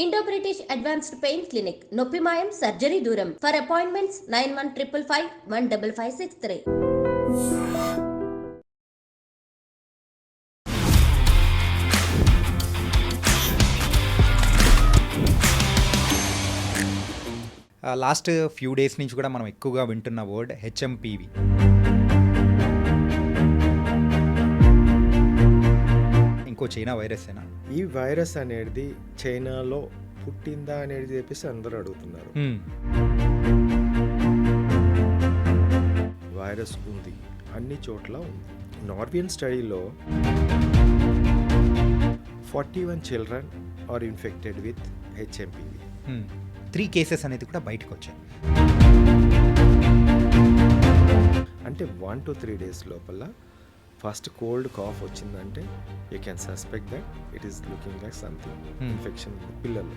Indo British advanced pain clinic నొప్పి మాయం surgery దూరం for appointments 9155515563. Last few days నుంచి కూడా మనం ఎక్కువగా వింటున్న వర్డ్ హెచ్ఎంపీవి. ఇంకో చైనా వైరసేనా? ఈ వైరస్ అనేది చైనాలో పుట్టిందా అనేది చెప్పేసి అందరూ అడుగుతున్నారు. వైరస్ ఉంది, అన్ని చోట్ల ఉంది. నార్వియన్ స్టడీలో 41 children are infected with HMPV. 3 cases అనేది కూడా బయటకు వచ్చాయి. అంటే 1 to 3 days లోపల ఫస్ట్ కోల్డ్ కాఫ్ వచ్చిందంటే you can suspect that it is looking like something infection పిల్లలు.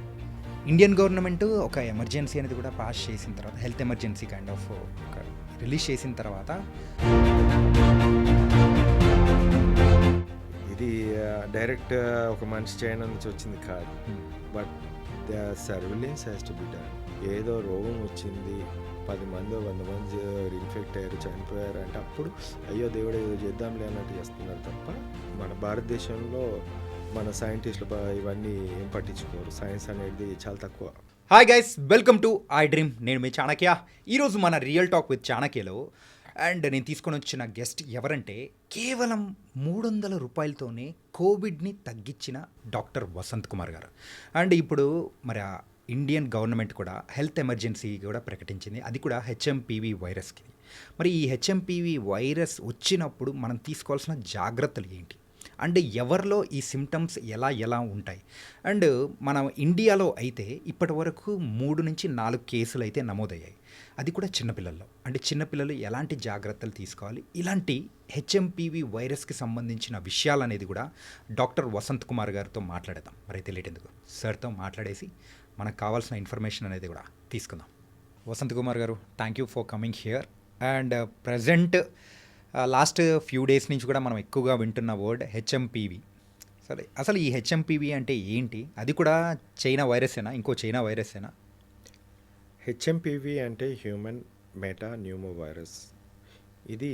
ఇండియన్ గవర్నమెంట్ ఒక ఎమర్జెన్సీ అనేది కూడా పాస్ చేసిన తర్వాత, హెల్త్ ఎమర్జెన్సీ కైండ్ ఆఫ్ ఒక రిలీజ్ చేసిన తర్వాత ఇది డైరెక్ట్ ఒక మనిషి చైనా నుంచి వచ్చింది కాదు, but the surveillance has to be done. ఏదో రోగం వచ్చింది, 10 మంది 100 మంది ఇన్ఫెక్ట్ అయ్యారు, చనిపోయారు అంటే అప్పుడు అయ్యో దేవుడు ఏదో చేద్దాంలే అన్నట్టు చేస్తున్నారు తప్ప మన భారతదేశంలో మన సైంటిస్టులు ఇవన్నీ ఏం పట్టించుకోరు. సైన్స్ అనేది చాలా తక్కువ. Hi guys, welcome to I dream. నేను మీ చాణక్య. ఈరోజు మన రియల్ టాక్ విత్ చాణక్యలో అండ్ నేను తీసుకొని వచ్చిన గెస్ట్ ఎవరంటే కేవలం 300 రూపాయలతోనే కోవిడ్ని తగ్గించిన డాక్టర్ వసంత్ కుమార్ గారు. అండ్ ఇప్పుడు మరి ఇండియన్ గవర్నమెంట్ కూడా హెల్త్ ఎమర్జెన్సీ కూడా ప్రకటించింది, అది కూడా హెచ్ఎంపీవి వైరస్కి. మరి ఈ హెచ్ఎంపీవి వైరస్ వచ్చినప్పుడు మనం తీసుకోవాల్సిన జాగ్రత్తలు ఏంటి, అండ్ ఎవరిలో ఈ సిమ్టమ్స్ ఎలా ఉంటాయి? అండ్ మనం ఇండియాలో అయితే ఇప్పటి వరకు 3 నుంచి 4 కేసులు అయితే నమోదయ్యాయి, అది కూడా చిన్నపిల్లల్లో. అంటే చిన్నపిల్లలు ఎలాంటి జాగ్రత్తలు తీసుకోవాలి, ఇలాంటి హెచ్ఎంపీవి వైరస్కి సంబంధించిన విషయాలు అనేది కూడా డాక్టర్ వసంత్ కుమార్ గారితో మాట్లాడదాం. మరి తెలియటెందుకు, సార్తో మాట్లాడేసి మనకు కావాల్సిన ఇన్ఫర్మేషన్ అనేది కూడా తీసుకుందాం. వసంత్ కుమార్ గారు, thank you for coming here. And present last few days నుంచి కూడా మనం ఎక్కువగా వింటున్న వర్డ్ హెచ్ఎంపీవి. సరే, అసలు ఈ హెచ్ఎంపీవి అంటే ఏంటి? అది కూడా చైనా వైరసేనా, ఇంకో చైనా వైరసేనా? హెచ్ఎంపీవి అంటే హ్యూమన్ మెటా న్యూమో వైరస్. ఇది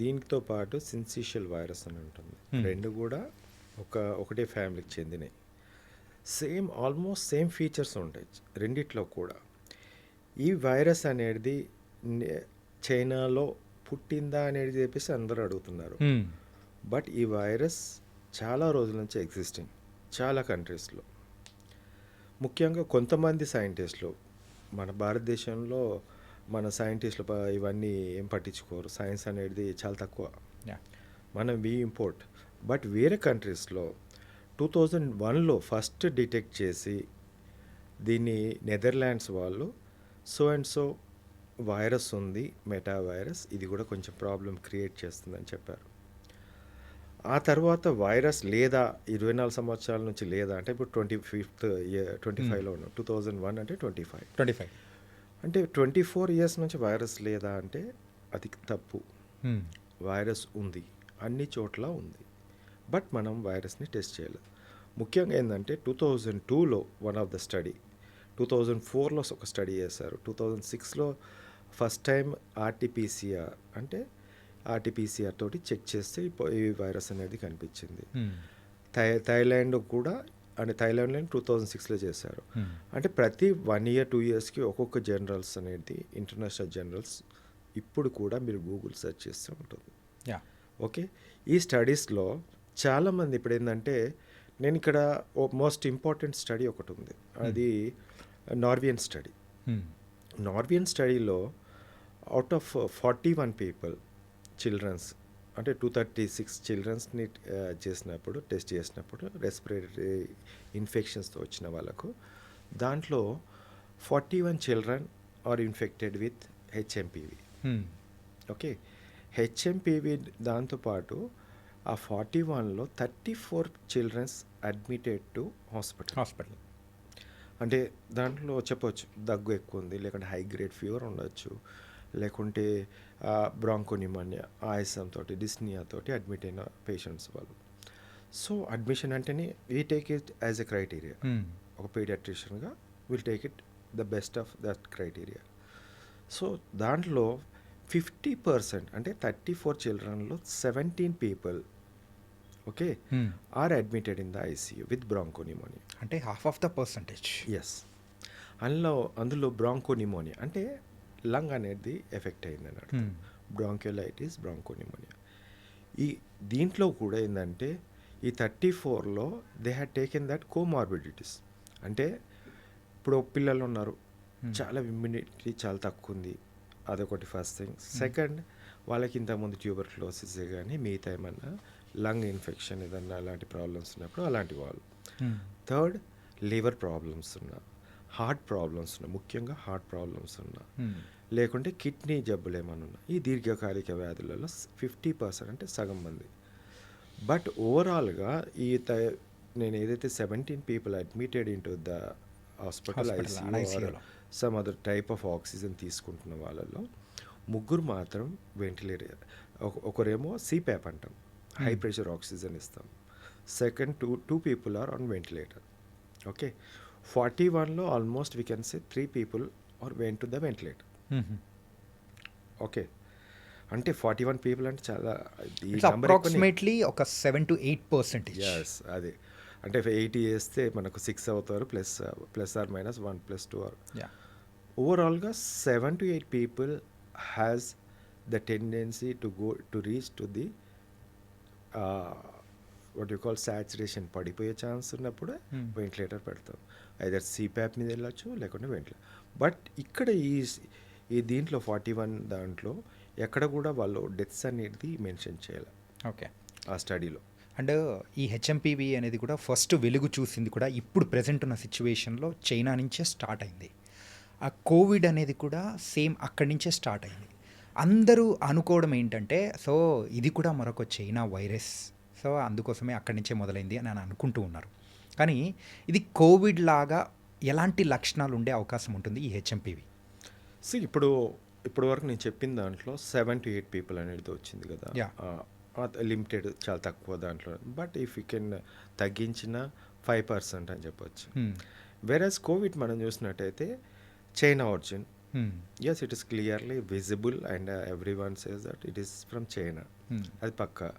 దీనితో పాటు సిన్సిషియల్ వైరస్ అని ఉంటుంది. రెండు కూడా ఒకటే ఫ్యామిలీకి చెందినవి. ఆల్మోస్ట్ సేమ్ ఫీచర్స్ ఉంటాయి రెండిట్లో కూడా. ఈ వైరస్ అనేది చైనాలో పుట్టిందా అనేది చెప్పేసి అందరూ అడుగుతున్నారు. బట్ ఈ వైరస్ చాలా రోజుల నుంచి ఎగ్జిస్టింగ్ చాలా కంట్రీస్లో. ముఖ్యంగా కొంతమంది సైంటిస్టులు, మన భారతదేశంలో మన సైంటిస్టులు ఇవన్నీ ఏం పట్టించుకోరు. సైన్స్ అనేది చాలా తక్కువ, మనం ఇంపోర్ట్. బట్ వేరే కంట్రీస్లో 2001లో ఫస్ట్ డిటెక్ట్ చేసి దీన్ని నెదర్లాండ్స్ వాళ్ళు సో అండ్ సో వైరస్ ఉంది, మెటా వైరస్, ఇది కూడా కొంచెం ప్రాబ్లం క్రియేట్ చేస్తుందని చెప్పారు. ఆ తర్వాత వైరస్ లేదా 24 సంవత్సరాల నుంచి లేదా అంటే ఇప్పుడు 25లో ఉన్నాం. 2001 అంటే 25 అంటే 24 ఇయర్స్ నుంచి వైరస్ లేదా అంటే అది తప్పు. వైరస్ ఉంది, అన్ని చోట్ల ఉంది, బట్ మనం వైరస్ని టెస్ట్ చేయలేదు. ముఖ్యంగా ఏంటంటే 2002లో వన్ ఆఫ్ ద స్టడీ, 2004లో ఒక స్టడీ చేశారు, 2006లో ఫస్ట్ టైం ఆర్టీపీసీఆర్ అంటే ఆర్టీపీసీఆర్ తోటి చెక్ చేస్తే ఈ వైరస్ అనేది కనిపించింది. థాయిలాండ్ కూడా, అంటే థాయిలాండ్లో 2006లో చేశారు. అంటే ప్రతి 1 year 2 yearsకి ఒక్కొక్క జనరల్స్ అనేది, ఇంటర్నేషనల్ జనరల్స్ ఇప్పుడు కూడా మీరు గూగుల్ సెర్చ్ చేస్తూ ఉంటుంది. ఓకే, ఈ స్టడీస్లో చాలామంది ఇప్పుడు ఏంటంటే, నేను ఇక్కడ మోస్ట్ ఇంపార్టెంట్ స్టడీ ఒకటి ఉంది, అది నార్వియన్ స్టడీ. నార్వియన్ స్టడీలో అవుట్ ఆఫ్ 41 పీపుల్ చిల్డ్రన్స్, అంటే 236 చిల్డ్రన్స్ని టెస్ట్ చేసినప్పుడు రెస్పిరేటరీ ఇన్ఫెక్షన్స్తో వచ్చిన వాళ్ళకు, దాంట్లో 41 children are infected with HMPV. Okay, HMPV దాంతోపాటు ఆ 41లో 34 చిల్డ్రన్స్ అడ్మిటెడ్ టు హాస్పిటల్. అంటే దాంట్లో చెప్పవచ్చు దగ్గు ఎక్కువ ఉంది, లేకుంటే హై గ్రేడ్ ఫీవర్ ఉండొచ్చు, లేకుంటే బ్రాంకోనిమానియా ఆయాసంతో, డిస్నియాతోటి అడ్మిట్ అయిన పేషెంట్స్ వాళ్ళు. సో అడ్మిషన్ అంటేనే we take it as a criteria. ఒక పీడియాట్రిషియన్గా will take it the best of that criteria. So దాంట్లో 50% అంటే 34 చిల్డ్రన్లో 17 people okay are admitted in the ICU with bronchopneumonia. అంటే half of the percentage. Yes, అందులో bronchopneumonia అంటే lung అనేది effect అయింది అన్నట్టు. బ్రాంక్యోలైటిస్, బ్రాంకోనిమోనియా. దీంట్లో కూడా ఏంటంటే ఈ 34లో they had taken that comorbidities. అంటే ఇప్పుడు పిల్లలు ఉన్నారు, చాలా ఇమ్యూనిటీ చాలా తక్కువ ఉంది, అదొకటి ఫస్ట్ థింగ్. సెకండ్, వాళ్ళకి ఇంతకుముందు ట్యూబర్క్లోసిస్ కానీ మిగతా ఏమన్నా లంగ్ ఇన్ఫెక్షన్ ఏదన్నా అలాంటి ప్రాబ్లమ్స్ ఉన్నప్పుడు అలాంటి వాళ్ళు. థర్డ్, లివర్ ప్రాబ్లమ్స్ ఉన్నా, హార్ట్ ప్రాబ్లమ్స్ ఉన్నా, ముఖ్యంగా హార్ట్ ప్రాబ్లమ్స్ ఉన్నా, లేకుంటే కిడ్నీ జబ్బులు ఏమైనా ఉన్నా, ఈ దీర్ఘకాలిక వ్యాధులలో 50% అంటే సగం మంది. బట్ ఓవరాల్గా నేను ఏదైతే 17 people admitted in to the hospital ICU some other type of oxygen తీసుకుంటున్న వాళ్ళలో 3 మాత్రం వెంటిలేటర్, ఒకరేమో సిప్యాప్ అంటాం, హై ప్రెషర్ ఆక్సిజన్ ఇస్తాం. Second, two people are on ventilator. Okay, 41లో almost we can say 3 people are went to the ventilator. Okay, అంటే 41 people అంటే చాలా అప్రాక్సిమేట్లీ ఒక 7 to 8%. ఎస్, అదే అంటే 80 వేస్తే మనకు 6 అవుతారు, ప్లస్ ఆర్ మైనస్ 1 + 2 ఆర్. ఓవరాల్గా 7 to 8 people has the tendency to reach to the what you call saturation, పడిపోయే ఛాన్స్ ఉన్నప్పుడు వెంటిలేటర్ పెడతాం. ఐదర్ సిప్యాప్ మీద వెళ్ళచ్చు, లేకుంటే వెంటిలేటర్. బట్ ఇక్కడ ఈ దీంట్లో 41 దాంట్లో ఎక్కడ కూడా వాళ్ళు డెత్స్ అనేది మెన్షన్ చేయాలి. ఓకే, ఆ స్టడీలో. అండ్ ఈ హెచ్ఎంపీవీ అనేది కూడా ఫస్ట్ వెలుగు చూసింది కూడా ఇప్పుడు ప్రజెంట్ ఉన్న సిచ్యువేషన్లో చైనా నుంచే స్టార్ట్ అయింది. ఆ కోవిడ్ అనేది కూడా సేమ్ అక్కడి నుంచే స్టార్ట్ అయింది. అందరూ అనుకోవడం ఏంటంటే సో ఇది కూడా మరొక చైనా వైరస్, సో అందుకోసమే అక్కడి నుంచే మొదలైంది అని అనుకుంటూ ఉన్నారు. కానీ ఇది కోవిడ్ లాగా ఎలాంటి లక్షణాలు ఉండే అవకాశం ఉంటుంది ఈ హెచ్ఎంపీవీ? సో ఇప్పుడు వరకు నేను చెప్పిన దాంట్లో 7 to 8 పీపుల్ అనేది వచ్చింది కదా, లిమిటెడ్, చాలా తక్కువ దాంట్లో. బట్ ఇఫ్ యూ కెన్ తగ్గించిన 5% అని చెప్పొచ్చు. వెరాజ్ కోవిడ్ మనం చూసినట్టయితే China origin, yes it is clearly visible and every one says that it is from China. అది పక్క.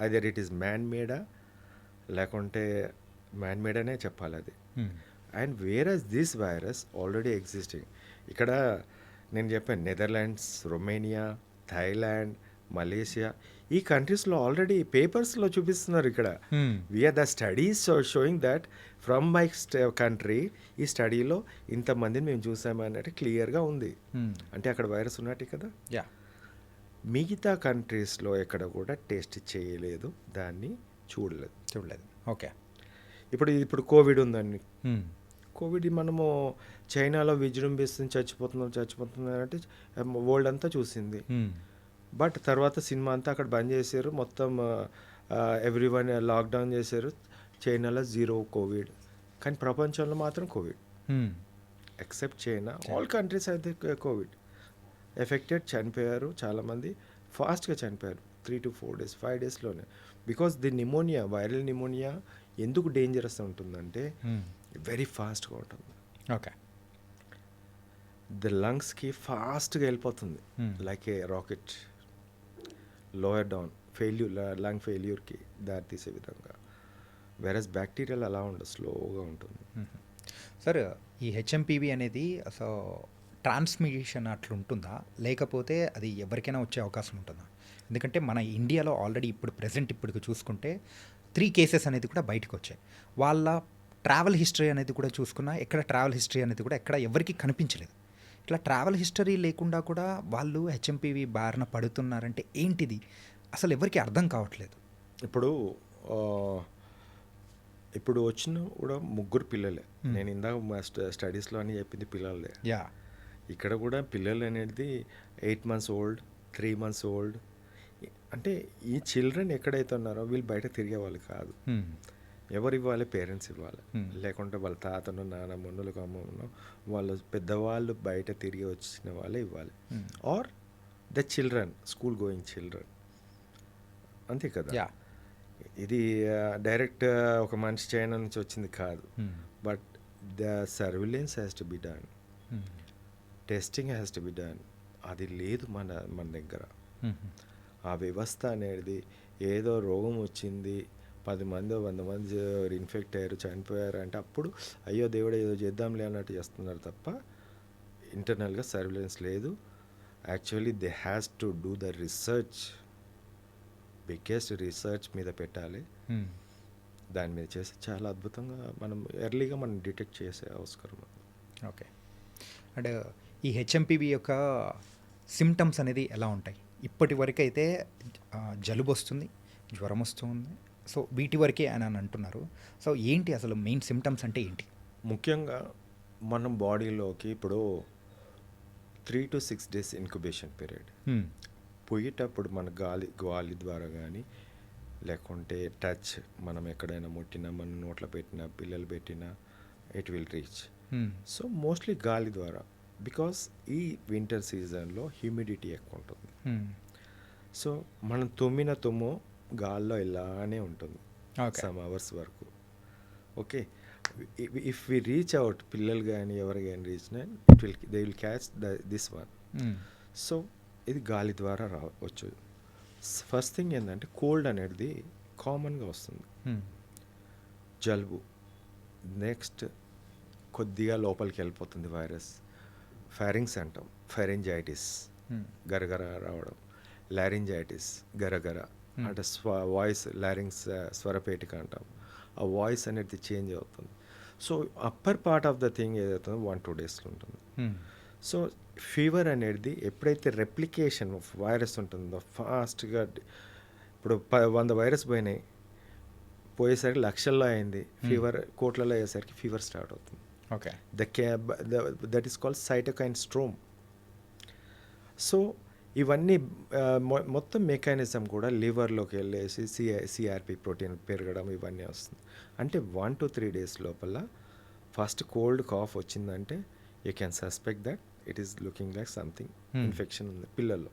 ఐదర్ ఇట్ ఈస్ మ్యాన్ మేడా, లేకుంటే మ్యాన్ మేడ్ అనే చెప్పాలి అది. And whereas this virus already existing. ఇక్కడ నేను చెప్పాను నెదర్లాండ్స్, రొమేనియా, థాయిలాండ్, మలేషియా, ఈ కంట్రీస్లో ఆల్రెడీ పేపర్స్లో చూపిస్తున్నారు. ఇక్కడ we are the studies showing that from my country ఈ స్టడీలో ఇంతమందిని మేము చూసామన్నట్టు క్లియర్గా ఉంది. అంటే అక్కడ వైరస్ ఉన్నట్టు కదా. మిగతా కంట్రీస్లో ఎక్కడ కూడా టెస్ట్ చేయలేదు, దాన్ని చూడలేదు. ఓకే, ఇప్పుడు కోవిడ్ ఉందండి. కోవిడ్ మనము చైనాలో విజృంభిస్తుంది, చచ్చిపోతున్నారు అంటే వరల్డ్ అంతా చూసింది. బట్ తర్వాత సినిమా అంతా అక్కడ బంద్ చేశారు, మొత్తం ఎవ్రీ వన్ లాక్డౌన్ చేశారు. చైనాలో 0 కోవిడ్, కానీ ప్రపంచంలో మాత్రం COVID. Except China, all countries అయితే కోవిడ్ ఎఫెక్టెడ్, చనిపోయారు చాలామంది, ఫాస్ట్గా చనిపోయారు. 3 to 4 days, 5 daysలోనే. Because the pneumonia, viral pneumonia ఎందుకు డేంజరస్ ఉంటుందంటే వెరీ ఫాస్ట్గా ఉంటుంది. ఓకే, ద లంగ్స్కి ఫాస్ట్గా వెళ్ళిపోతుంది, like a rocket, lower down lung ఫెయిల్యూర్కి దారితీసే విధంగా. వేరస్ బ్యాక్టీరియల్ అలా ఉండదు, స్లోగా ఉంటుంది. సార్, ఈ హెచ్ఎంపీవీ అనేది సో ట్రాన్స్మిషన్ అట్లుంటుందా, లేకపోతే అది ఎవరికైనా వచ్చే అవకాశం ఉంటుందా? ఎందుకంటే మన ఇండియాలో ఆల్రెడీ ఇప్పుడు చూసుకుంటే 3 కేసెస్ అనేది కూడా బయటకు వచ్చాయి. వాళ్ళ ట్రావెల్ హిస్టరీ అనేది కూడా చూసుకున్నా, ట్రావెల్ హిస్టరీ అనేది కూడా ఎక్కడ ఎవరికి కనిపించలేదు. ఇట్లా ట్రావెల్ హిస్టరీ లేకుండా కూడా వాళ్ళు హెచ్ఎంపీవీ బారిన పడుతున్నారంటే ఏంటిది అసలు ఎవరికి అర్థం కావట్లేదు. ఇప్పుడు వచ్చిన కూడా 3 పిల్లలే. నేను ఇందాక మా స్టడీస్లో అని చెప్పింది పిల్లలే. ఇక్కడ కూడా పిల్లలు అనేది 8 months ఓల్డ్, 3 months ఓల్డ్. అంటే ఈ చిల్డ్రన్ ఎక్కడైతే ఉన్నారో వీళ్ళు బయట తిరిగే వాళ్ళు కాదు. ఎవరు ఇవ్వాలి? పేరెంట్స్ ఇవ్వాలి. లేకుంటే వాళ్ళ తాతను, నాన్నమ్మను, అమ్మను, వాళ్ళు పెద్దవాళ్ళు బయట తిరిగి వచ్చిన వాళ్ళే ఇవ్వాలి. Are the children, school going children, అంతే కదా. ఇది డైరెక్ట్ ఒక మనిషి చైనా నుంచి వచ్చింది కాదు. But the surveillance has to be done, testing has to be done. అది లేదు మన దగ్గర. ఆ వ్యవస్థ అనేది ఏదో రోగం వచ్చింది, 10 మంది 100 మంది ఇన్ఫెక్ట్ అయ్యారు, చనిపోయారు అంటే అప్పుడు అయ్యో దేవుడు ఏదో చేద్దాంలే అన్నట్టు చేస్తున్నారు తప్ప ఇంటర్నల్గా సర్విలెన్స్ లేదు. Actually they has to do the research, biggest research మీద పెట్టాలి. దాని మీద చేస్తే చాలా అద్భుతంగా మనం ఎర్లీగా మనం డిటెక్ట్ చేసే అవసరం ఉంది. ఓకే. అండ్ ఈ హెచ్ఎంపివి యొక్క సిమ్టమ్స్ అనేది ఎలా ఉంటాయి? ఇప్పటి వరకు అయితే జలుబు వస్తుంది, జ్వరం వస్తుంది, సో వీటి వరకే అని అంటున్నారు. సో ఏంటి అసలు మెయిన్ సిమ్టమ్స్ అంటే ఏంటి? ముఖ్యంగా మనం బాడీలోకి ఇప్పుడు 3 to 6 days ఇంక్యుబేషన్ పీరియడ్. పోయేటప్పుడు మన గాలి ద్వారా కానీ లేకుంటే టచ్, మనం ఎక్కడైనా ముట్టినా, మన నోట్లో పెట్టినా, పిల్లలు పెట్టినా it will reach. So mostly గాలి ద్వారా, బికాస్ ఈ వింటర్ సీజన్లో హ్యూమిడిటీ ఎక్కువ ఉంటుంది. సో మనం తుమ్మిన తుమ్ము గాల్లో ఇలానే ఉంటుంది సమ్ అవర్స్ వరకు. Okay, if we reach out, పిల్లలు కానీ ఎవరు కానీ reach they will catch this one. So ఇది గాలి ద్వారా రావచ్చు. ఫస్ట్ థింగ్ ఏంటంటే కోల్డ్ అనేది కామన్గా వస్తుంది, జలుబు. నెక్స్ట్ కొద్దిగా లోపలికి వెళ్ళిపోతుంది వైరస్, ఫారింగ్స్ అంటాం, ఫెరెంజైటిస్ గరగర రావడం, లారింజైటిస్ గరగర అంటే వాయిస్, లారింగ్స్ స్వరపేటిక అంటాం, ఆ వాయిస్ అనేది చేంజ్ అవుతుంది. So upper part of the thing ఏదవుతుందో 1-2 daysలో ఉంటుంది. సో ఫీవర్ అనేది ఎప్పుడైతే రెప్లికేషన్ ఆఫ్ వైరస్ ఉంటుందో ఫాస్ట్గా, ఇప్పుడు 100 వైరస్ పోయేసరికి లక్షల్లో అయింది, ఫీవర్ కోట్లలో అయ్యేసరికి ఫీవర్ స్టార్ట్ అవుతుంది. Okay, that is called cytokine storm. So ఇవన్నీ మొత్తం మెకానిజం కూడా లివర్లోకి వెళ్ళేసి సిఆర్పి ప్రోటీన్ పెరగడం ఇవన్నీ వస్తుంది. అంటే 1 to 3 days లోపల ఫస్ట్ కోల్డ్ కాఫ్ వచ్చిందంటే you can suspect that it is looking like something infection ఉంది పిల్లల్లో.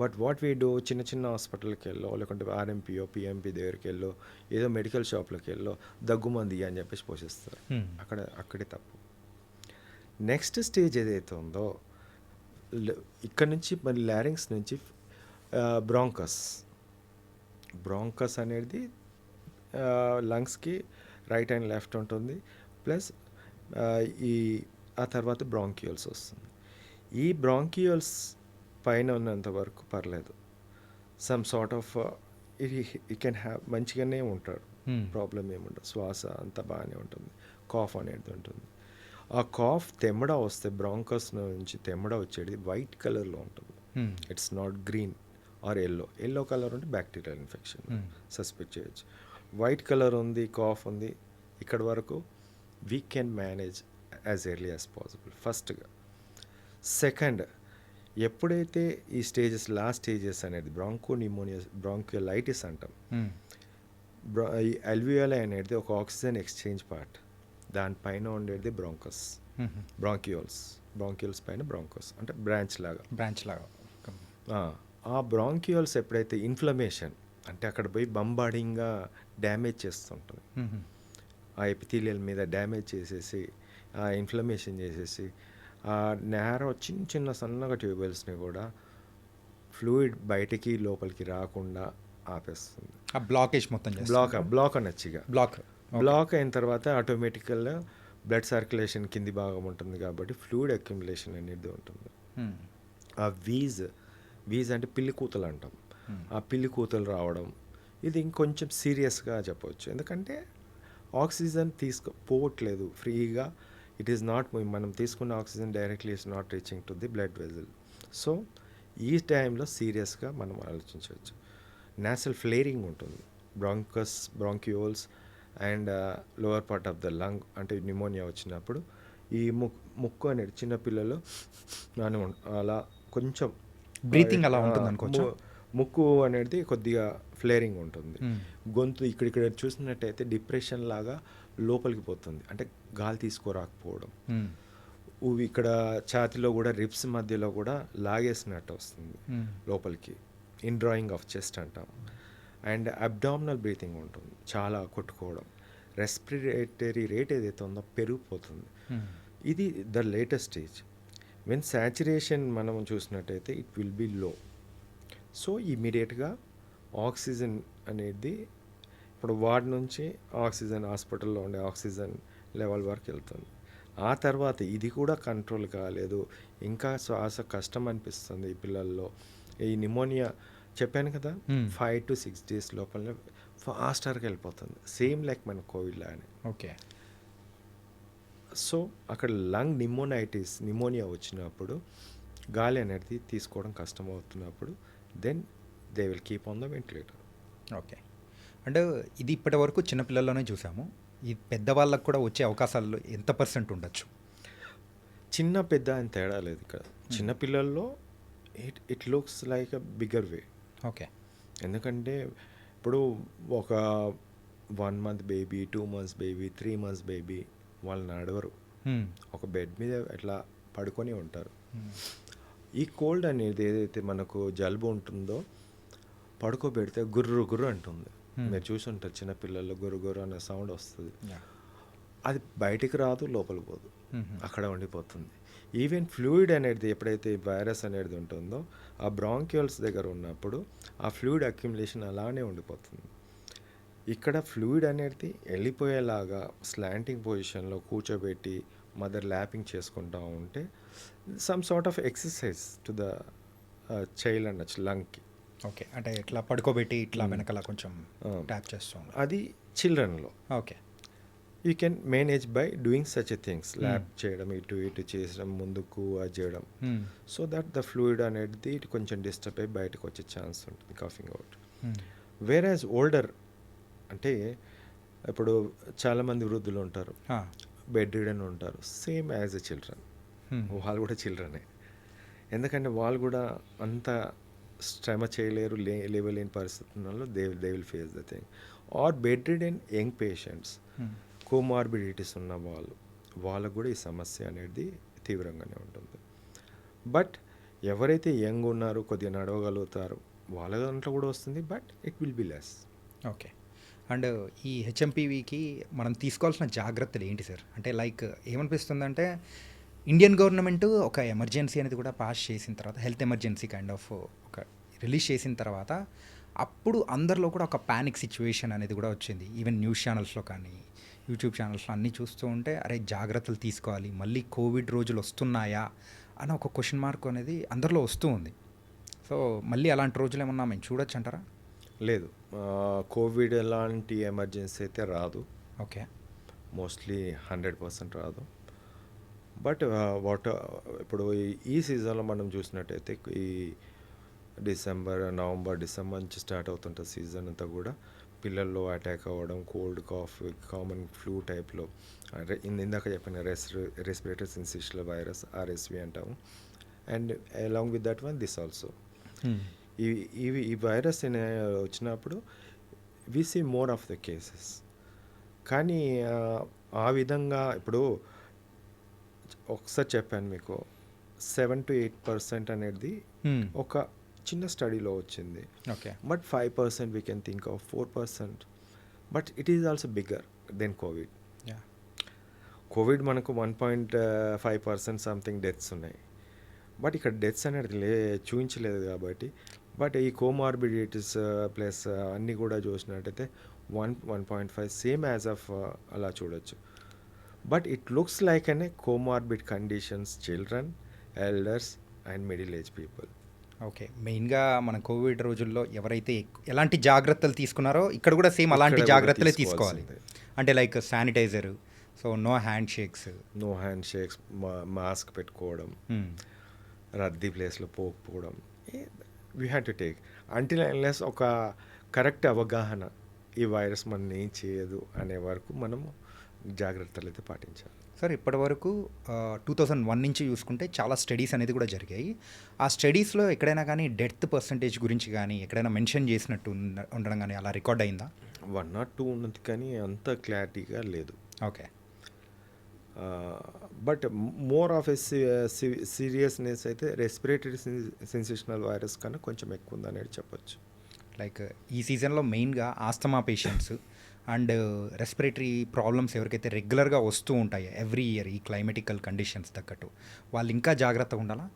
బట్ వాట్ వీ డూ, చిన్న చిన్న హాస్పిటల్కి వెళ్ళో లేకుంటే ఆర్ఎంపీఓ పిఎంపీ దగ్గరికి వెళ్ళో ఏదో మెడికల్ షాప్లోకి వెళ్ళో దగ్గుమంది అని చెప్పేసి పోషిస్తారు. అక్కడే తప్పు. నెక్స్ట్ స్టేజ్ ఏదైతే ఉందో ఇక్కడ నుంచి మరి లారింగ్స్ నుంచి బ్రాంకస్ అనేది లంగ్స్కి రైట్ అండ్ లెఫ్ట్ ఉంటుంది, ప్లస్ ఆ తర్వాత బ్రాంక్యూల్స్ వస్తుంది. ఈ బ్రాంక్యూల్స్ పైన ఉన్నంత వరకు పర్లేదు, సమ్ సార్ట్ ఆఫ్ ఈ కెన్ హ్యావ్, మంచిగానే ఉంటాడు, ప్రాబ్లం ఏముండదు, శ్వాస అంతా బాగానే ఉంటుంది, కాఫ్ అనేది ఉంటుంది. ఆ కాఫ్ తెమ్మడ వస్తే బ్రాంకస్ నుంచి తెమ్మడ వచ్చేది వైట్ కలర్లో ఉంటుంది, it's not green are yellow colour ఉంటే బ్యాక్టీరియల్ ఇన్ఫెక్షన్ సస్పెక్ట్ చేయొచ్చు. వైట్ కలర్ ఉంది, కాఫ్ ఉంది, ఇక్కడ వరకు we can manage as early as possible ఫస్ట్గా. సెకండ్, ఎప్పుడైతే ఈ స్టేజెస్, లాస్ట్ స్టేజెస్ అనేది బ్రాంకోలైటిస్ అంటాం, అల్వియోలై అనేది ఒక ఆక్సిజన్ ఎక్స్చేంజ్ పార్ట్, దానిపైన ఉండేది బ్రాంక్యూల్స్ పైన బ్రాంకస్ అంటే బ్రాంచ్ లాగా. ఆ బ్రాంక్యూల్స్ ఎప్పుడైతే ఇన్ఫ్లమేషన్ అంటే అక్కడ పోయి బంబాడింగ్గా డ్యామేజ్ చేస్తుంటుంది, ఆ ఎపిథీలియల్ మీద డ్యామేజ్ చేసేసి, ఆ ఇన్ఫ్లమేషన్ చేసేసి, ఆ నేరో చిన్న సన్నగా ట్యూబెల్స్ని కూడా ఫ్లూయిడ్ బయటికి లోపలికి రాకుండా ఆపేస్తుంది. ఆ బ్లాకేజ్ మొత్తం బ్లాక్ అనొచ్చిగా. బ్లాక్ అయిన తర్వాత ఆటోమేటికల్గా బ్లడ్ సర్క్యులేషన్ కింది భాగం ఉంటుంది కాబట్టి ఫ్లూయిడ్ అక్యుములేషన్ అనేది ఉంటుంది. ఆ వీజ్ అంటే పిల్లి కూతలు అంటాం, ఆ పిల్లి కూతలు రావడం ఇది ఇంకొంచెం సీరియస్గా చెప్పవచ్చు. ఎందుకంటే ఆక్సిజన్ పోవట్లేదు ఫ్రీగా, ఇట్ ఈస్ నాట్, మనం తీసుకున్న oxygen directly is not reaching to the blood vessel. So ఈ టైంలో సీరియస్గా మనం ఆలోచించవచ్చు. నాసల్ ఫ్లేరింగ్ ఉంటుంది, బ్రాంక్యూల్స్ and lower part of the lung అంటే న్యూమోనియా వచ్చినప్పుడు ఈ ముక్కు అనేది చిన్నపిల్లలు అలా కొంచెం బ్రీతింగ్ అలా ఉంటుంది అనుకోవచ్చు. ముక్కు అనేది కొద్దిగా ఫ్లేరింగ్ ఉంటుంది. గొంతు ఇక్కడ చూసినట్టయితే డిప్రెషన్ లాగా లోపలికి పోతుంది, అంటే గాలి తీసుకోరాకపోవడం. ఇక్కడ ఛాతిలో కూడా రిబ్స్ మధ్యలో కూడా లాగేసినట్టు వస్తుంది లోపలికి, ఇన్ డ్రాయింగ్ ఆఫ్ చెస్ట్ అంటాం. అండ్ అబ్డామినల్ బ్రీతింగ్ ఉంటుంది, చాలా కొట్టుకోవడం, రెస్పిరేటరీ రేట్ ఏదైతే ఉందో పెరిగిపోతుంది. ఇది the latest stage. When saturation మనం చూసినట్టయితే ఇట్ విల్ బి లో. సో ఇమీడియట్గా ఆక్సిజన్ అనేది ఇప్పుడు వార్డ్ నుంచి ఆక్సిజన్, హాస్పిటల్లో ఉండే ఆక్సిజన్ లెవెల్ వరకు వెళ్తుంది. ఆ తర్వాత ఇది కూడా కంట్రోల్ కాలేదు, ఇంకా శ్వాస కష్టం అనిపిస్తుంది ఈ పిల్లల్లో. ఈ నిమోనియా చెప్పాను కదా, 5 to 6 days లోపలనే ఫాస్టర్గా వెళ్ళిపోతుంది, సేమ్ లైక్ మన కోవిడ్ లానే. ఓకే. సో అక్కడ లంగ్ నిమోనియా వచ్చినప్పుడు గాలి అనేది తీసుకోవడం కష్టం అవుతున్నప్పుడు then they will keep on the ventilator. Okay. అంటే ఇది ఇప్పటి వరకు చిన్నపిల్లల్లోనే చూసాము, ఈ పెద్దవాళ్ళకు కూడా వచ్చే అవకాశాలు ఎంత పర్సెంట్ ఉండొచ్చు? చిన్న పెద్ద అని తేడా లేదు ఇక్కడ. చిన్నపిల్లల్లో it looks like a bigger way. Okay. ఎందుకంటే ఇప్పుడు ఒక 1 month baby, 2 months baby, 3 months baby వాళ్ళు నడవరు, ఒక బెడ్ మీద ఎట్లా పడుకొని ఉంటారు. ఈ కోల్డ్ అనేది ఏదైతే మనకు జలుబు ఉంటుందో పడుకోబెడితే గుర్రు గుర్రు అంటుంది. మీరు చూసి ఉంటారు చిన్నపిల్లల్లో గుర్రు గుర్రు అనే సౌండ్ వస్తుంది. అది బయటికి రాదు, లోపలికి పోదు, అక్కడ ఉండిపోతుంది. ఈవెన్ ఫ్లూయిడ్ అనేది ఎప్పుడైతే వైరస్ అనేది ఉంటుందో ఆ బ్రాంక్యూల్స్ దగ్గర ఉన్నప్పుడు ఆ ఫ్లూయిడ్ అక్యుములేషన్ అలానే ఉండిపోతుంది. ఇక్కడ ఫ్లూయిడ్ అనేది వెళ్ళిపోయేలాగా స్లాంటింగ్ పొజిషన్లో కూర్చోబెట్టి మదర్ ల్యాపింగ్ చేసుకుంటూ ఉంటే some sort of exercise to the child అనొచ్చు, లంగ్కి. ఓకే. అంటే ఇట్లా పడుకోబెట్టి ఇట్లా వెనకాల కొంచెం ట్యాప్ చేస్తాం, అది చిల్డ్రన్లో. Okay. You can manage by doing such a things, lap చేయడం, ఇటు ఇటు చేయడం, ముందుకు అది చేయడం, సో దట్ ద ఫ్లూయిడ్ అనేది ఇటు కొంచెం డిస్టర్బ్ అయ్యి బయటకు వచ్చే ఛాన్స్ ఉంటుంది, coughing out. Where as older అంటే ఇప్పుడు చాలామంది వృద్ధులు ఉంటారు, బెడ్ రిడన్ ఉంటారు, సేమ్ యాజ్ ఎ చిల్డ్రన్. వాళ్ళు కూడా చిల్డ్రనే, ఎందుకంటే వాళ్ళు కూడా అంత శ్రమ చేయలేరు, లేవలేని పరిస్థితుల్లో they will face the thing. Are bed ridden young patients, comorbidities ఉన్న వాళ్ళకు కూడా ఈ సమస్య అనేది తీవ్రంగానే ఉంటుంది. బట్ ఎవరైతే యంగ్ ఉన్నారో కొద్దిగా నడవగలుగుతారో వాళ్ళ దాంట్లో కూడా వస్తుంది, but it will be less. Okay. And ఈ హెచ్ఎంపీవీకి మనం తీసుకోవాల్సిన జాగ్రత్తలు ఏంటి సార్? అంటే లైక్ ఏమనిపిస్తుందంటే ఇండియన్ గవర్నమెంట్ ఒక ఎమర్జెన్సీ అనేది కూడా పాస్ చేసిన తర్వాత, హెల్త్ ఎమర్జెన్సీ కైండ్ ఆఫ్ ఒక రిలీజ్ చేసిన తర్వాత అప్పుడు అందరిలో కూడా ఒక ప్యానిక్ సిచ్యువేషన్ అనేది కూడా వచ్చింది. ఈవెన్ న్యూస్ ఛానల్స్లో కానీ యూట్యూబ్ ఛానల్స్లో అన్నీ చూస్తూ ఉంటే అరే జాగ్రత్తలు తీసుకోవాలి, మళ్ళీ కోవిడ్ రోజులు వస్తున్నాయా అని ఒక క్వశ్చన్ మార్క్ అనేది అందరిలో వస్తూ ఉంది. సో మళ్ళీ అలాంటి రోజులు ఏమన్నా మేము చూడొచ్చు అంటారా? లేదు, కోవిడ్ ఎలాంటి ఎమర్జెన్సీ అయితే రాదు. ఓకే. మోస్ట్లీ 100% రాదు. బట్ ఇప్పుడు ఈ సీజన్లో మనం చూసినట్టయితే ఈ నవంబర్ డిసెంబర్ నుంచి స్టార్ట్ అవుతుంటుంది సీజన్ అంతా కూడా పిల్లల్లో అటాక్ అవ్వడం, కోల్డ్, కాఫ్, కామన్ ఫ్లూ టైప్లో, ఇందాక చెప్పిన రెస్పిరేటరీ సిన్సిషనల్ వైరస్ RSV అంటాము. And along with that one this also. ఈ వైరస్ వచ్చినప్పుడు we see more of the cases. కానీ ఆ విధంగా ఇప్పుడు ఒకసారి చెప్పాను మీకు 7 to 8% అనేది ఒక చిన్న స్టడీలో వచ్చింది. Okay. But 5% we can think of 4%, but it is also bigger than Covid. Covid మనకు 1.5% సంథింగ్ డెత్స్ ఉన్నాయి, బట్ ఇక్కడ డెత్స్ అనేది చూపించలేదు కాబట్టి. బట్ ఈ కోమార్బిడిటీస్ ప్లస్ అన్నీ కూడా చూసినట్టయితే 1.5 సేమ్ యాజ్ ఆఫ్ అలా చూడొచ్చు. బట్ ఇట్ లుక్స్ లైక్ అనే comorbid conditions, children, elders and middle age people. Okay. మెయిన్గా మన కోవిడ్ రోజుల్లో ఎవరైతే ఎలాంటి జాగ్రత్తలు తీసుకున్నారో ఇక్కడ కూడా సేమ్ అలాంటి జాగ్రత్తలే తీసుకోవాలి. అంటే like sanitiser, so no hand shakes, mask పెట్టుకోవడం, రద్దీ ప్లేస్లో పోకపోవడం, we had to take until unless ఒక కరెక్ట్ అవగాహన ఈ వైరస్ మనం ఏం చేయదు అనే వరకు మనము జాగ్రత్తలు అయితే పాటించాలి. సార్ ఇప్పటి వరకు 2001 నుంచి చూసుకుంటే చాలా స్టడీస్ అనేది కూడా జరిగాయి. ఆ స్టడీస్లో ఎక్కడైనా కానీ డెత్ పర్సంటేజ్ గురించి కానీ ఎక్కడైనా మెన్షన్ చేసినట్టు ఉండడం కానీ అలా రికార్డ్ అయిందా? 1 or 2 ఉన్నది కానీ అంత క్లారిటీగా లేదు. Okay. But more of a seriousness అయితే రెస్పిరేటరీ సెన్సేషనల్ వైరస్ కన్నా కొంచెం ఎక్కువ ఉంది అనేది చెప్పొచ్చు. లైక్ ఈ సీజన్లో మెయిన్గా asthma patients and respiratory problems ఎవరికైతే రెగ్యులర్గా వస్తూ ఉంటాయో ఎవ్రీ ఇయర్ ఈ క్లైమేటికల్ కండిషన్స్ తగ్గట్టు వాళ్ళు ఇంకా జాగ్రత్తగా ఉండాలా?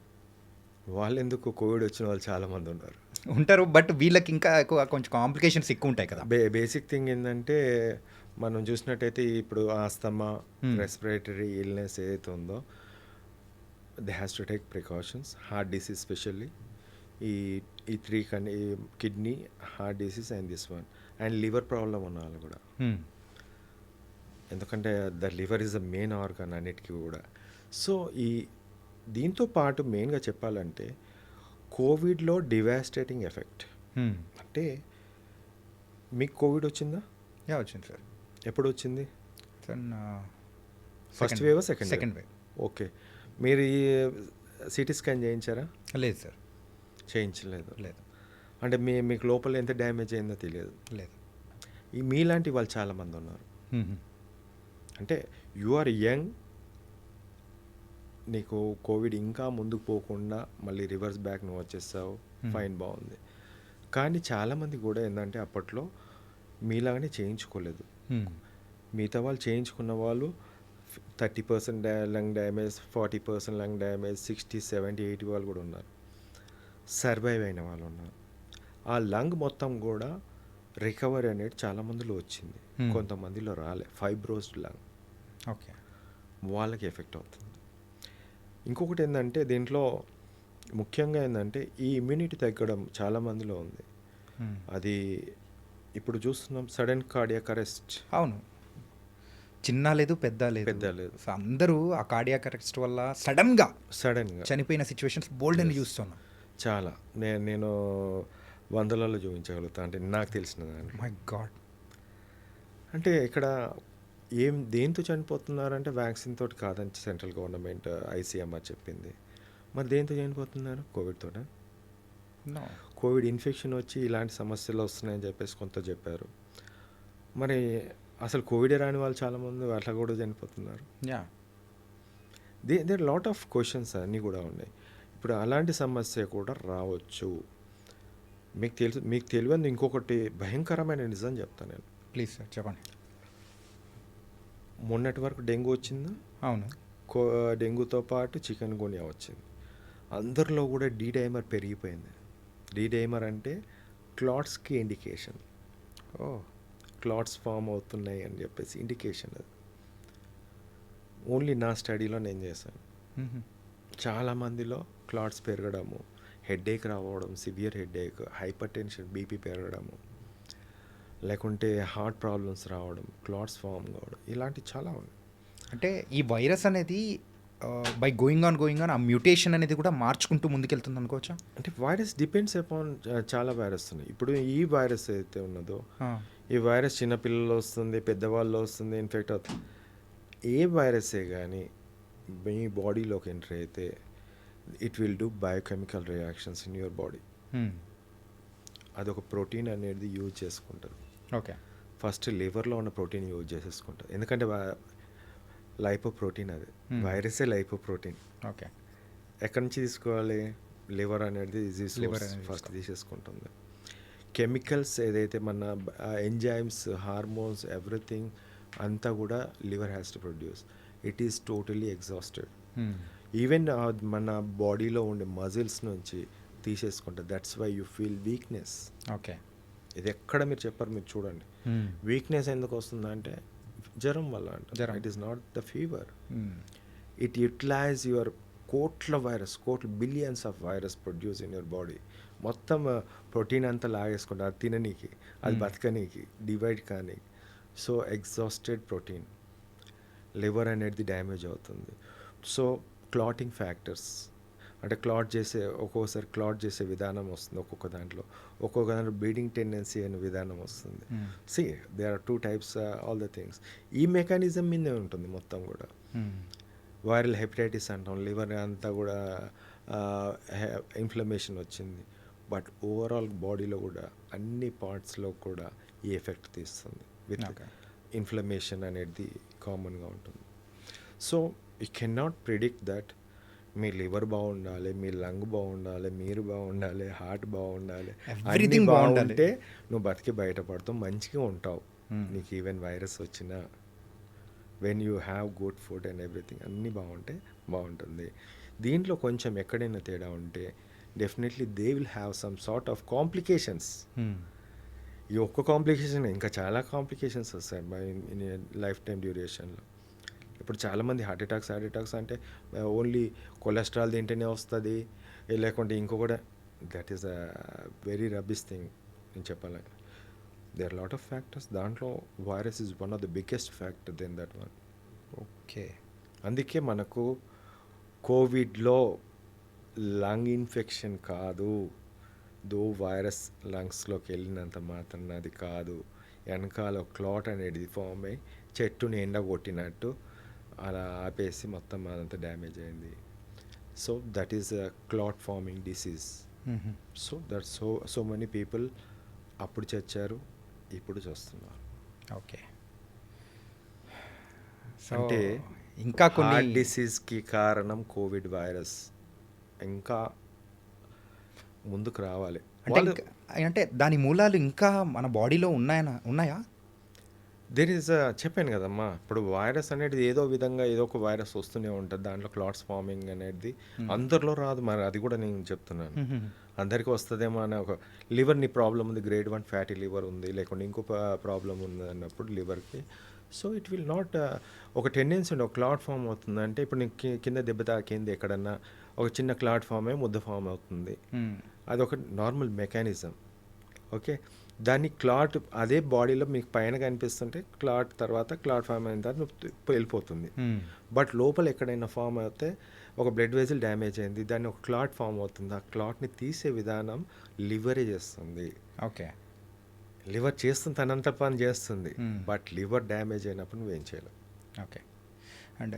వాళ్ళు ఎందుకు కోవిడ్ వచ్చిన వాళ్ళు చాలామంది ఉన్నారు. ఉంటారు, బట్ వీళ్ళకి ఇంకా ఎక్కువ కొంచెం కాంప్లికేషన్స్ ఎక్కువ ఉంటాయి కదా. బేసిక్ థింగ్ ఏంటంటే మనం చూసినట్టయితే ఇప్పుడు ఆస్తమా, రెస్పిరేటరీ ఇల్నెస్ ఏదైతే ఉందో they has to take precautions. Heart disease specially ఈ three kidney, heart disease and this one, and liver problem ఉన్న వాళ్ళు కూడా. ఎందుకంటే the liver is the main organ అన్నిటికీ కూడా. సో దీంతో పాటు మెయిన్గా చెప్పాలంటే కోవిడ్లో డివాస్టేటింగ్ ఎఫెక్ట్. అంటే మీకు కోవిడ్ వచ్చిందా? వచ్చింది సార్. ఎప్పుడు వచ్చింది? First second wave, second wave. Okay. మీరు ఈ సిటీ స్కాన్ చేయించారా? లేదు సార్, చేయించలేదు. లేదు. అంటే మీకు లోపల ఎంత డ్యామేజ్ అయిందో తెలియదు. లేదు. మీలాంటి వాళ్ళు చాలామంది ఉన్నారు. అంటే యు ఆర్ యంగ్, నీకు కోవిడ్ ఇంకా ముందుకు పోకుండా మళ్ళీ రివర్స్ బ్యాక్ నువ్వు వచ్చేస్తావు, ఫైన్, బాగుంది. కానీ చాలామంది కూడా ఏంటంటే అప్పట్లో మీలాగానే చేయించుకోలేదు. మిగతా వాళ్ళు చేయించుకున్న వాళ్ళు 30% లంగ్ డ్యామేజ్, 40% లంగ్ డ్యామేజ్, 60, 70, 80 వాళ్ళు కూడా ఉన్నారు. సర్వైవ్ అయిన వాళ్ళు ఉన్నారు. ఆ లంగ్ మొత్తం కూడా రికవరీ అనేది చాలామందిలో వచ్చింది, కొంతమందిలో రాలే. ఫైబ్రోస్డ్ లంగ్, ఓకే, వాళ్ళకి ఎఫెక్ట్ అవుతుంది. ఇంకొకటి ఏంటంటే దీంట్లో ముఖ్యంగా ఏంటంటే ఈ ఇమ్యూనిటీ తగ్గడం చాలామందిలో ఉంది. అది ఇప్పుడు చూస్తున్నాం, సడన్ కార్డియాక్ అరెస్ట్. అవును, చిన్న లేదు పెద్ద లేదు. సో అందరూ ఆ కార్డియాక్ అరెస్ట్ వల్ల సడన్గా చనిపోయిన సిచ్యువేషన్స్ బోల్డ్ అని చూస్తున్నాం చాలా. నేను వందలలో చూపించగలుగుతా, అంటే నాకు తెలిసిన దాన్ని. My God. అంటే ఇక్కడ దేంతో చనిపోతున్నారంటే వ్యాక్సిన్ తోటి కాదని సెంట్రల్ గవర్నమెంట్ ICMR చెప్పింది. మరి దేంతో చనిపోతున్నారు? కోవిడ్తో. కోవిడ్ ఇన్ఫెక్షన్ వచ్చి ఇలాంటి సమస్యలు వస్తున్నాయని చెప్పేసి కొంత చెప్పారు. మరి అసలు కోవిడే రాని వాళ్ళు చాలామంది అట్లా కూడా చనిపోతున్నారు. దేర్ లాట్ ఆఫ్ క్వశ్చన్స్ అన్నీ కూడా ఉన్నాయి. ఇప్పుడు అలాంటి సమస్య కూడా రావచ్చు. మీకు తెలియదు ఇంకొకటి భయంకరమైన నిజం చెప్తాను నేను. ప్లీజ్ సార్ చెప్పండి. మొన్నటి వరకు డెంగ్యూ వచ్చిందా? అవును. డెంగ్యూతో పాటు చికెన్ గున్యా వచ్చింది. అందరిలో కూడా డైమర్ పెరిగిపోయింది. డైమర్ అంటే క్లాట్స్కి ఇండికేషన్. క్లాట్స్ ఫామ్ అవుతున్నాయి అని చెప్పేసి ఇండికేషన్. అది ఓన్లీ నా స్టడీలో నేను చేశాను. చాలామందిలో క్లాట్స్ పెరగడము, హెడేక్ రావడం, severe headache, hypertension, BP పెరగడము, లేకుంటే హార్ట్ ప్రాబ్లమ్స్ రావడం, క్లాట్స్ ఫామ్ కావడం, ఇలాంటివి చాలా ఉన్నాయి. అంటే ఈ వైరస్ అనేది బై గోయింగ్ ఆన్ ఆ మ్యూటేషన్ అనేది కూడా మార్చుకుంటూ ముందుకెళ్తుంది అనుకోవచ్చా? అంటే వైరస్ డిపెండ్స్ అపాన్ చాలా వైరస్ ఉన్నాయి. ఇప్పుడు ఈ వైరస్ అయితే ఉన్నదో, ఈ వైరస్ చిన్నపిల్లలు వస్తుంది, పెద్దవాళ్ళు వస్తుంది, ఇన్ఫెక్ట్ అవుతుంది. ఏ వైరసే కానీ మీ బాడీలోకి ఎంటర్ అయితే it will do biochemical reactions in your body. అదొక ప్రోటీన్ అనేది యూజ్ చేసుకుంటుంది. ఓకే, ఫస్ట్ లివర్లో ఉన్న ప్రోటీన్ యూజ్ చేసేసుకుంటుంది. ఎందుకంటే లైపో ప్రోటీన్, అది వైరసే లైపో ప్రోటీన్. ఓకే, ఎక్కడి నుంచి తీసుకోవాలి? లివర్ అనేది ఫస్ట్ తీసేసుకుంటుంది. కెమికల్స్ ఏదైతే మన ఎంజైమ్స్, హార్మోన్స్, ఎవ్రీథింగ్ అంతా కూడా liver has to produce. It is totally exhausted. Even మన బాడీలో ఉండే మజిల్స్ నుంచి తీసేసుకుంటుంది. That's why you feel weakness. Okay, ఇది ఎక్కడ మీరు చెప్పారు, మీరు చూడండి. వీక్నెస్ ఎందుకు వస్తుందంటే జ్వరం వల్ల అంట. It is not the fever. It utilize your కోట్ల billions of virus produce in your body. మొత్తం ప్రోటీన్ అంతా లాగేసుకుంటారు, అది తిననీకి, అది బతకనీకి, డివైడ్ కానీ. సో ఎగ్జాస్టెడ్ ప్రోటీన్, లివర్ అనేది డ్యామేజ్ అవుతుంది. సో క్లాటింగ్ ఫ్యాక్టర్స్, అంటే ఒక్కొక్కసారి క్లాట్ చేసే విధానం వస్తుంది. ఒక్కొక్క దాంట్లో బ్లీడింగ్ టెండెన్సీ అనే విధానం వస్తుంది. See they are 2 types, all the things ఈ మెకానిజం మీదే ఉంటుంది మొత్తం కూడా. వైరల్ హెపటైటిస్ అంటాం, లివర్ అంతా కూడా ఇన్ఫ్లమేషన్ వచ్చింది. బట్ ఓవరాల్ బాడీలో కూడా అన్ని పార్ట్స్లో కూడా ఈ ఎఫెక్ట్ తీస్తుంది. విత్ ఇన్ఫ్లమేషన్ అనేది కామన్గా ఉంటుంది. So you can not predict that me liver బాగుండాలి, మీ లంగ్ బాగుండాలి, మీరు బాగుండాలి, హార్ట్ బాగుండాలి, అన్నీ Everything బాగుండాలి. బాగుంటే నువ్వు బతికి బయటపడతావు, మంచిగా ఉంటావు. నీకు ఈవెన్ వైరస్ వచ్చినా when you have good food and everything అన్నీ బాగుంటే బాగుంటుంది. దీంట్లో కొంచెం ఎక్కడైనా తేడా ఉంటే definitely they will have some sort of complications. ఈ ఒక్క కాంప్లికేషన్ ఇంకా చాలా కాంప్లికేషన్స్ వస్తాయి లైఫ్ టైం డ్యూరేషన్లో. ఇప్పుడు చాలామంది హార్ట్ అటాక్స్ అంటే ఓన్లీ కొలెస్ట్రాల్ తింటేనే వస్తుంది, లేకుంటే ఇంకొకటి. That is a very rubbish thing నేను చెప్పాలి. There are lot of factors. దాంట్లో virus is one of the biggest factor than that one. Okay. అందుకే మనకు కోవిడ్లో లంగ్ ఇన్ఫెక్షన్ కాదు, వైరస్ లంగ్స్లోకి వెళ్ళినంత మాత్రం అది కాదు, వెనకాల క్లాట్ అనేది ఫామ్ అయ్యి చెట్టుని ఎండగొట్టినట్టు అలా ఆపేసి మొత్తం అదంతా డ్యామేజ్ అయింది. So that is a clot farming disease. So that so many people అప్పుడు చచ్చారు, ఇప్పుడు చూస్తున్నారు. ఓకే. సో అంటే ఇంకా హార్ట్ కొన్ని డిసీజ్కి కారణం కోవిడ్ వైరస్. ఇంకా ముందుకు రావాలి. అంటే అంటే దాని మూలాలు ఇంకా మన బాడీలో ఉన్నాయా? దేర్ ఈజ్ చెప్పాను కదమ్మా, ఇప్పుడు వైరస్ అనేది ఏదో విధంగా ఏదో ఒక వైరస్ వస్తూనే ఉంటుంది. దాంట్లో క్లాట్స్ ఫార్మింగ్ అనేది అందరిలో రాదు, మరి అది కూడా నేను చెప్తున్నాను. అందరికీ వస్తుందేమో అనే ఒక లివర్ని ప్రాబ్లం ఉంది, గ్రేడ్ 1 ఫ్యాటీ లివర్ ఉంది, లేకుంటే ఇంకో ప్రాబ్లం ఉంది అన్నప్పుడు లివర్కి. సో ఇట్ విల్ నాట్ ఒక టెండెన్సీ ఉండి ఒక క్లాట్ ఫామ్ అవుతుంది. అంటే ఇప్పుడు నీకు కింద దెబ్బ తాకింది ఎక్కడన్నా, ఒక చిన్న క్లాట్ ఫామ్ అయ్యి ముద్ద ఫామ్ అవుతుంది. అది ఒక నార్మల్ మెకానిజం. ఓకే, దాన్ని క్లాట్ అదే బాడీలో మీకు పైన కనిపిస్తుంటే క్లాట్ తర్వాత క్లాట్ ఫామ్ అయిన తర్వాత వెళ్ళిపోతుంది. బట్ లోపల ఎక్కడైనా ఫామ్ అయితే ఒక బ్లడ్ వెజల్ డ్యామేజ్ అయింది, దాన్ని ఒక క్లాట్ ఫామ్ అవుతుంది. ఆ క్లాట్ని తీసే విధానం లివరే చేస్తుంది. ఓకే. లివర్ చేస్తుంది, తనంత పని చేస్తుంది. బట్ లివర్ డ్యామేజ్ అయినప్పుడు నువ్వేం చేయలేవు. Okay. And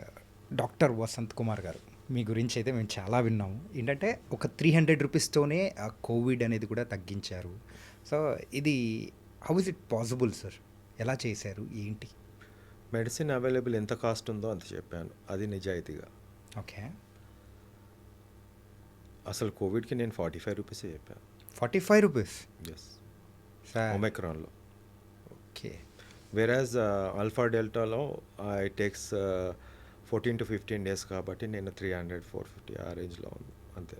doctor Vasant Kumar గారు, మీ గురించి అయితే మేము చాలా విన్నాము. ఏంటంటే ఒక 300 రూపీస్తోనే ఆ కోవిడ్ అనేది కూడా తగ్గించారు. సో ఇది how is it possible sir? ఎలా చేశారు, ఏంటి? మెడిసిన్ అవైలబుల్ ఎంత కాస్ట్ ఉందో అంత చెప్పాను, అది నిజాయితీగా. ఓకే. అసలు కోవిడ్కి నేను 45 రూపీసే చెప్పాను. 45 రూపీస్? Yes, sir. ఒమైక్రాన్లో. ఓకే. వెరాజ్ ఆల్ఫా డెల్టాలో ఇట్ టేక్స్ 14 to 15 days కాబట్టి నేను 300, 450 ఆ రేంజ్లో ఉంది అంతే.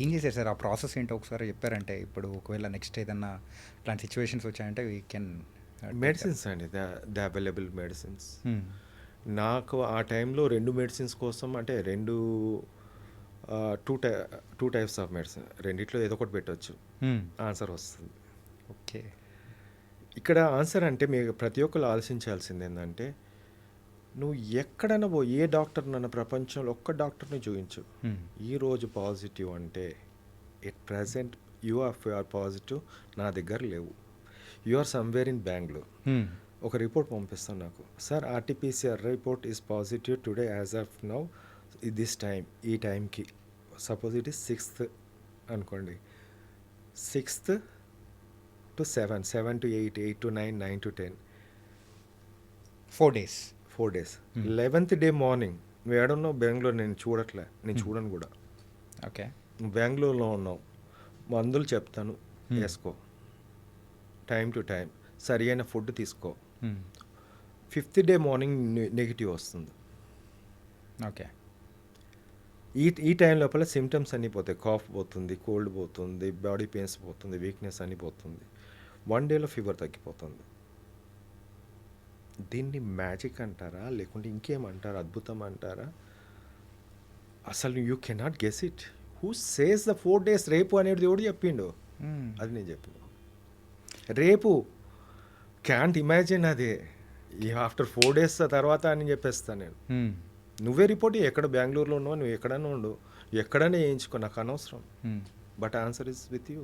ఏం చేశారు సార్? ఆ ప్రాసెస్ ఏంటో ఒకసారి చెప్పారంటే ఇప్పుడు ఒకవేళ నెక్స్ట్ ఏదన్నా ఇట్లాంటి సిచ్యువేషన్స్ వచ్చాయంటే వీ కెన్. మెడిసిన్స్ అండి, ద అవైలబుల్ మెడిసిన్స్. నాకు ఆ టైంలో 2 మెడిసిన్స్ కోసం అంటే టూ టైప్స్ ఆఫ్ మెడిసిన్, రెండిట్లో ఏదో ఒకటి పెట్టవచ్చు, ఆన్సర్ వస్తుంది. ఓకే. ఇక్కడ ఆన్సర్ అంటే మీరు ప్రతి ఒక్కరు ఆలోచించాల్సింది ఏంటంటే, నువ్వు ఎక్కడైనా ఏ డాక్టర్ నన్ను ప్రపంచంలో ఒక్క డాక్టర్ని చూపించు, ఈరోజు పాజిటివ్ అంటే at present you are positive నా దగ్గర లేవు, you are somewhere in Bengaluru. ఒక రిపోర్ట్ పంపిస్తాను నాకు, sir RTPCR report is positive today as of now this time, ఈ టైంకి. సపోజ్ ఇట్ ఈస్ 6th అనుకోండి, 6th to 7, 7 to 8, 8 to 9, 9 to 10, 4 days. 4 days. 11th day morning నువ్వు ఏడున్నావు? బెంగళూరు. నేను చూడను కూడా. ఓకే. నువ్వు బెంగళూరులో ఉన్నావు, మందులు చెప్తాను వేసుకో, టైం టు టైం సరి అయిన ఫుడ్ తీసుకో. 5th day మార్నింగ్ నెగిటివ్ వస్తుంది. ఓకే. ఈ టైం లోపల సిమ్టమ్స్ అన్నీ పోతాయి, కాఫ్ పోతుంది, కోల్డ్ పోతుంది, బాడీ పెయిన్స్ పోతుంది, వీక్నెస్ అన్నీ పోతుంది. 1 dayలో ఫీవర్ తగ్గిపోతుంది. దీన్ని మ్యాజిక్ అంటారా లేకుంటే ఇంకేమంటారా, అద్భుతం అంటారా? అసలు you cannot guess it. Who says the 4 days రేపు అనేది ఎవడు చెప్పిండు? అది నేను చెప్పిన రేపు. క్యాంట్ ఇమాజిన్ అది ఆఫ్టర్ 4 days తర్వాత అని చెప్పేస్తాను నేను. నువ్వే రిపోర్ట్ ఎక్కడ బెంగళూరులో ఉన్నావు, నువ్వు ఎక్కడైనా ఉండు, ఎక్కడైనా వేయించుకో, నాకు అనవసరం. But answer is with you.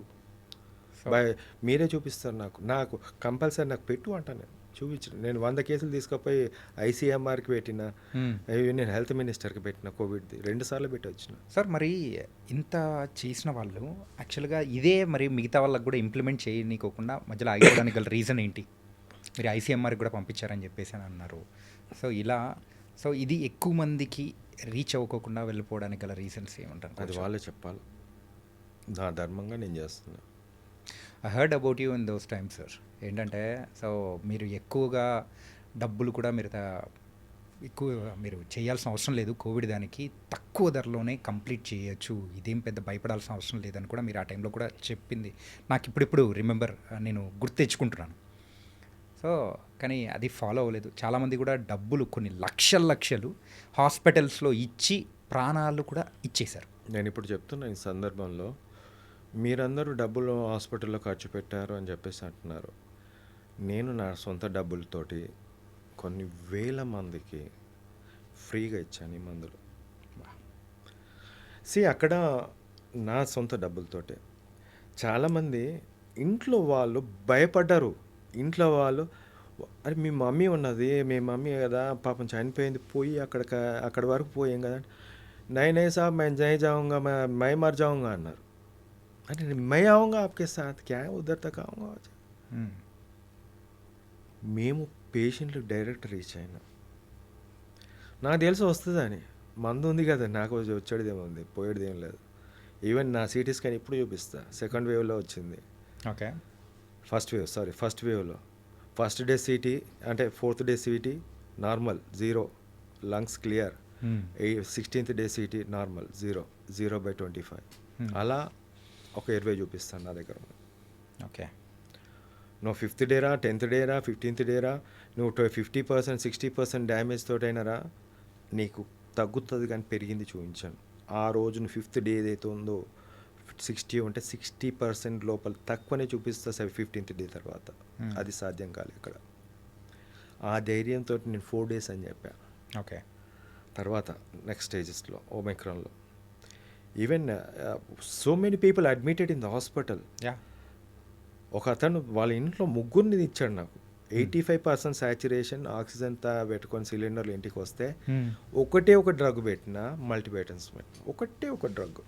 మీరే చూపిస్తారు నాకు కంపల్సరీ నాకు పెట్టు అంటా. నేను చూపించిన, నేను 100 కేసులు తీసుకుపోయి ICMRకి పెట్టిన, నేను హెల్త్ మినిస్టర్కి పెట్టిన, కోవిడ్ది 2 సార్లు పెట్టి వచ్చిన. సార్ మరి ఇంత చేసిన వాళ్ళు యాక్చువల్గా ఇదే మరి మిగతా వాళ్ళకి కూడా ఇంప్లిమెంట్ చేయనీకోకుండా మధ్యలో ఆగిపోవడానికి గల రీజన్ ఏంటి? మీరు ICMRకి కూడా పంపించారని చెప్పేసి అని అన్నారు. సో ఇది ఎక్కువ మందికి రీచ్ అవ్వకోకుండా వెళ్ళిపోవడానికి గల రీజన్స్ ఏమంటారు? అది వాళ్ళే చెప్పాలి. నా ధర్మంగా నేను చేస్తున్నా. I heard about you in those times sir. ఏంటంటే సో మీరు ఎక్కువగా డబ్బులు కూడా ఎక్కువ మీరు చేయాల్సిన అవసరం లేదు కోవిడ్ దానికి, తక్కువ ధరలోనే కంప్లీట్ చేయొచ్చు, ఇదేం పెద్ద భయపడాల్సిన అవసరం లేదని కూడా మీరు ఆ టైంలో కూడా చెప్పింది నాకు ఇప్పుడిప్పుడు రిమెంబర్, నేను గుర్తు తెచ్చుకుంటున్నాను. సో కానీ అది ఫాలో అవ్వలేదు. చాలామంది కూడా డబ్బులు కొన్ని లక్షలు హాస్పిటల్స్లో ఇచ్చి ప్రాణాలు కూడా ఇచ్చేశారు. నేను ఇప్పుడు చెప్తున్నా ఈ సందర్భంలో, మీరందరూ డబ్బులు హాస్పిటల్లో ఖర్చు పెట్టారు అని చెప్పేసి అంటున్నారు. నేను నా సొంత డబ్బులతోటి కొన్ని వేల మందికి ఫ్రీగా ఇచ్చాను ఈ మందులు. అక్కడ నా సొంత డబ్బులతోటే చాలామంది ఇంట్లో వాళ్ళు భయపడ్డారు. ఇంట్లో వాళ్ళు, అరే మీ మమ్మీ ఉన్నది, మీ మమ్మీ కదా పాపం చనిపోయింది, పోయి అక్కడి వరకు పోయాం కదా, నై సాబ్ मैं नहीं जाऊँगा, मैं मर जाऊँगा అన్నారు. అంటే मैं आऊँगा आपके साथ, क्या उधर तक आऊँगा. మేము పేషెంట్లు డైరెక్ట్ రీచ్ అయినా. నాకు తెలిసి వస్తుందని, మందు ఉంది కదా, నాకు వచ్చేదేముంది, పోయేదేం లేదు. ఈవెన్ నా సిటీ స్కాన్ ఇప్పుడు చూపిస్తా, సెకండ్ వేవ్లో వచ్చింది. ఓకే, ఫస్ట్ వేవ్లో ఫస్ట్ డే సిటీ అంటే 4th day CT normal 0, lungs clear. 16th day CT normal 0/25. అలా ఒక 20 చూపిస్తాను నా దగ్గర. ఓకే, నువ్వు 5th డేరా, 10th డేరా, 15th డేరా, నువ్వు 50%, 60% డ్యామేజ్ తోటైనారా నీకు తగ్గుతుంది, కానీ పెరిగింది చూపించాను. ఆ రోజు నువ్వు 5th డే ఏదైతే ఉందో 60 ఉంటే 60% లోపల తక్కువనే చూపిస్తా 15th డే తర్వాత. అది సాధ్యం కాలేదు ఇక్కడ. ఆ ధైర్యంతో నేను 4 days అని చెప్పాను. ఓకే, తర్వాత నెక్స్ట్ స్టేజెస్లో ఓమైక్రాన్లో even so many people admitted in the hospital. ఒక అతను వాళ్ళ ఇంట్లో ముగ్గురిని ఇచ్చాడు నాకు. 85% సాచురేషన్, ఆక్సిజన్తో పెట్టుకొని సిలిండర్లు ఇంటికి వస్తే ఒకటే ఒక డ్రగ్ పెట్టిన, మల్టీబయాటిక్స్ పెట్టిన, ఒకటే ఒక డ్రగ్.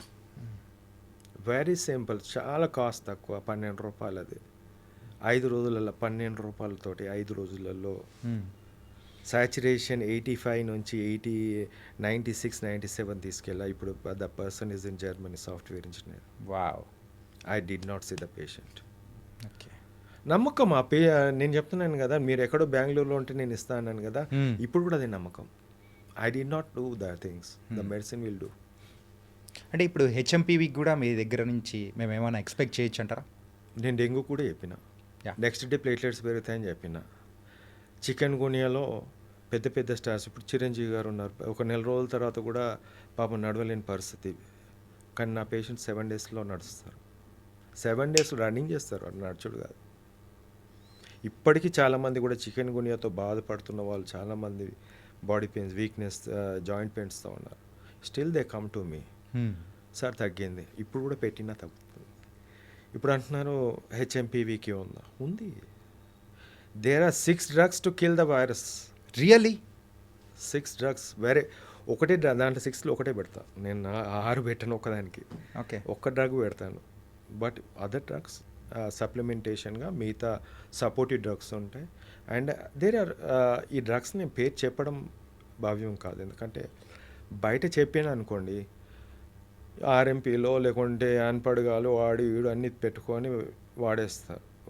వెరీ సింపుల్, చాలా కాస్ట్ తక్కువ, 12 రూపాయలు. అది 5 రోజులలో 12 రూపాయలతోటి 5 రోజులలో సాచురేషన్ 85 నుంచి 96, 97 తీసుకెళ్ళా. ఇప్పుడు the person is in Germany, software engineer. Wow. I did not see the patient. Okay, నమ్మకం. నేను చెప్తున్నాను కదా, మీరు ఎక్కడో బెంగళూరులో ఉంటే నేను ఇస్తా అన్నాను కదా, ఇప్పుడు కూడా అదే నమ్మకం. I did not do the things, the medicine will do. అంటే ఇప్పుడు హెచ్ఎంపీవీకి కూడా మీ దగ్గర నుంచి మేము ఏమైనా ఎక్స్పెక్ట్ చేయొచ్చు అంటారా? నేను డెంగ్యూ కూడా చెప్పిన, నెక్స్ట్ డే ప్లేట్లెట్స్ పెరుగుతాయని చెప్పిన. చికెన్ గునియాలో పెద్ద పెద్ద స్టార్స్, ఇప్పుడు చిరంజీవి గారు ఉన్నారు, ఒక 1 రోజుల తర్వాత కూడా పాపం నడవలేని పరిస్థితి, కానీ నా పేషెంట్ 7 daysలో నడుస్తారు. 7 days రన్నింగ్ చేస్తారు, నడుచుడు కాదు. ఇప్పటికీ చాలామంది కూడా చికెన్ గునియాతో బాధపడుతున్న వాళ్ళు చాలామంది బాడీ పెయిన్స్, వీక్నెస్, జాయింట్ పెయిన్స్తో ఉన్నారు. Still they come to me, sir తగ్గింది, ఇప్పుడు కూడా పెట్టినా తగ్గుతుంది. ఇప్పుడు అంటున్నారు హెచ్ఎంపీవీకి ఉందా? ఉంది. There are 6 drugs to kill the virus. Really? 6 drugs. వేరే ఒకటే దాంట్లో 6లో ఒకటే పెడతా నేను, 6 పెట్టాను ఒకదానికి. ఓకే, ఒక్క డ్రగ్ పెడతాను. బట్ అదర్ డ్రగ్స్ సప్లిమెంటేషన్గా మిగతా సపోర్టివ్ డ్రగ్స్ ఉంటాయి. అండ్ దేర్ ఆర్ ఈ డ్రగ్స్ నేను పేరు చెప్పడం భావ్యం కాదు, ఎందుకంటే బయట చెప్పాను అనుకోండి, ఆర్ఎంపీలో లేకుంటే అన్పడగాలు వాడి వీడు అన్ని పెట్టుకొని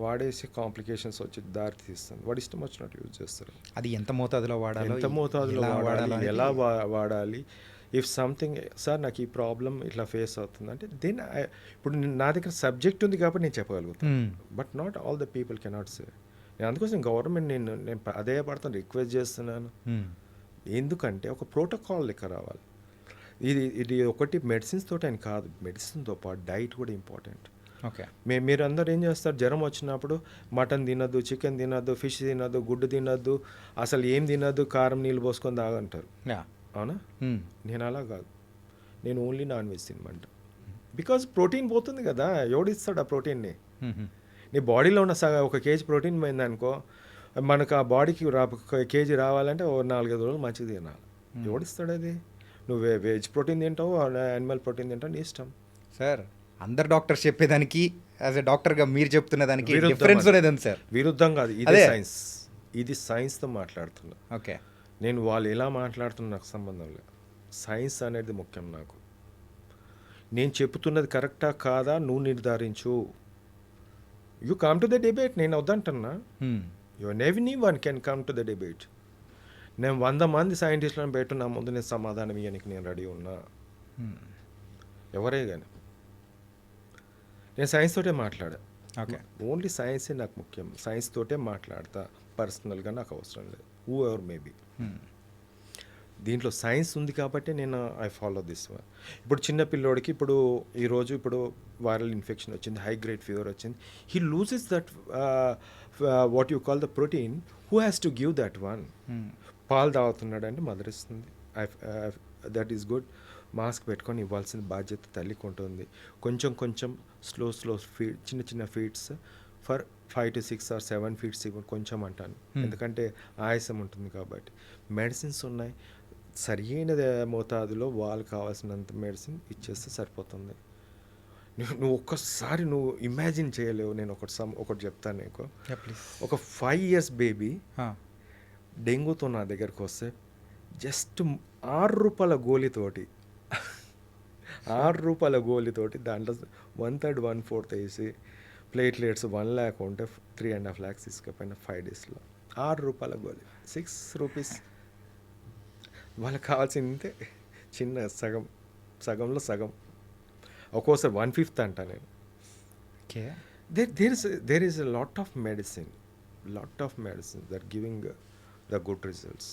వాడేసి కాంప్లికేషన్స్ వచ్చి దారి తీస్తుంది. వాడు ఇష్టం వచ్చినట్టు యూజ్ చేస్తారు. అది ఎంత మోతాదులో వాడాలి, ఎలా వాడాలి. ఇఫ్ సంథింగ్, సార్ నాకు ఈ ప్రాబ్లం ఇట్లా ఫేస్ అవుతుంది అంటే, దెన్ ఇప్పుడు నా దగ్గర సబ్జెక్ట్ ఉంది కాబట్టి నేను చెప్పగలుగుతాను. But not all the people cannot say. నేను అందుకోసం గవర్నమెంట్ నేను అదే పడతాను, రిక్వెస్ట్ చేస్తున్నాను. ఎందుకంటే ఒక ప్రోటోకాల్ లెక్క రావాలి. ఇది ఒకటి మెడిసిన్స్ తోటి అని కాదు, మెడిసిన్తో పాటు డైట్ కూడా ఇంపార్టెంట్. ఓకే, మీరు అందరు ఏం చేస్తారు, జ్వరం వచ్చినప్పుడు మటన్ తినద్దు, చికెన్ తినద్దు, ఫిష్ తినద్దు, గుడ్డు తినద్దు, అసలు ఏం తినద్దు, కారం నీళ్ళు పోసుకొని తాగంటారు. అవునా? నేను అలా కాదు, నేను ఓన్లీ నాన్ వెజ్ తినమంట. బికాజ్ ప్రోటీన్ పోతుంది కదా, ఎవడిస్తాడు ఆ ప్రోటీన్ని? నీ బాడీలో ఉన్న 1 kg ప్రోటీన్ పోయిందనుకో, మనకు ఆ బాడీకి 1 kg రావాలంటే 4-5 రోజులు మంచిగా తినాలి. ఎవడిస్తాడు అది? నువ్వు వెజ్ ప్రోటీన్ తింటావు, యానిమల్ ప్రోటీన్ తింటావు, నీ ఇష్టం. సార్ అందరు డాక్టర్స్ చెప్పేదానికి యాజ్ ఎ డాక్టర్గా మీరు చెప్తున్న దానికి డిఫరెన్స్ అనేది ఉంది సార్. విరుద్ధం కాదు, ఇది సైన్స్. ఇది సైన్స్తో మాట్లాడుతున్నా. ఓకే, నేను వాళ్ళు ఎలా మాట్లాడుతున్నా నాకు సంబంధం లేదు. సైన్స్ అనేది ముఖ్యం నాకు. నేను చెప్తున్నది కరెక్టా కాదా నువ్వు నిర్ధారించు. You come to the debate, నేను వద్దంటున్నా. Any one can come to the debate. నేను 100 మంది సైంటిస్టులను పెట్టు నా ముందు నేను సమాధానం ఇవ్వడానికి నేను రెడీ ఉన్నా. ఎవరే కానీ నేను సైన్స్ తోటే మాట్లాడా. ఓకే. ఓన్లీ సైన్సే నాకు ముఖ్యం. సైన్స్ తోటే మాట్లాడతా. పర్సనల్గా నాకు అవసరం లేదు. Who ever maybe. దీంట్లో సైన్స్ ఉంది కాబట్టి నేను ఐ ఫాలో దిస్ వన్. ఇప్పుడు చిన్న పిల్లోడికి ఇప్పుడు వైరల్ ఇన్ఫెక్షన్ వచ్చింది, హై గ్రేడ్ ఫీవర్ వచ్చింది. He loses that what you call the protein. Who has to give that one? పాలు తాగుతున్నాడు అంటే మదర్ ఇస్తుంది. That is good. మాస్క్ పెట్టుకొని ఇవ్వాల్సిన బాధ్యత తల్లికి ఉంటుంది. కొంచెం స్లో ఫీడ్, చిన్న feeds for 5 to 6 or 7 feeds ఇవ్వండి. కొంచెం అంటాను, ఎందుకంటే ఆయాసం ఉంటుంది కాబట్టి. మెడిసిన్స్ ఉన్నాయి, సరైన మోతాదులో వాళ్ళకి కావాల్సినంత మెడిసిన్ ఇచ్చేస్తే సరిపోతుంది. నువ్వు ఒక్కసారి నువ్వు ఇమాజిన్ చేయలేవు. నేను ఒకటి చెప్తాను నీకు. ఒక 5 years బేబీ డెంగ్యూతో నా దగ్గరకు వస్తే జస్ట్ ₹6 గోళీతోటి ₹6 దాంట్లో 1/3 1/4 వేసి ప్లేట్లెట్స్ 1 lakh ఉంటే 3.5 lakhs తీసుకుపోయిన 5 daysలో. ₹6 గోళీ, 6 rupees. వాళ్ళకి కావాల్సిందే చిన్న సగంలో సగం, ఒక్కోసారి 1/5 అంట నేను. Okay. there is a lot of medicine that giving the good results.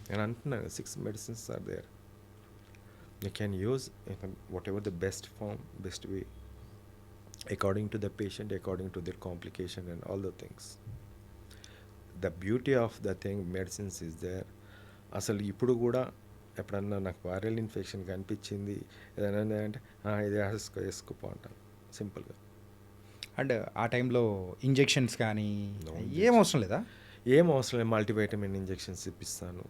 నేను అంటున్నాను 6 medicines are there. You can use whatever the best form, best way, according to the patient, according to their complication and all the things. The beauty of the thing, medicines is there. అసలు ఇప్పుడు కూడా ఎప్పుడన్నా నాకు viral infection కనిపించింది ఏదైనా అంటే ఇది వేసుకోపో అంటాను సింపుల్గా. అండ్ ఆ టైంలో ఇంజెక్షన్స్ కానీ ఏం అవసరం లేదా? ఏం అవసరం లేదు. మల్టీవైటమిన్ ఇంజెక్షన్స్ ఇప్పిస్తాను.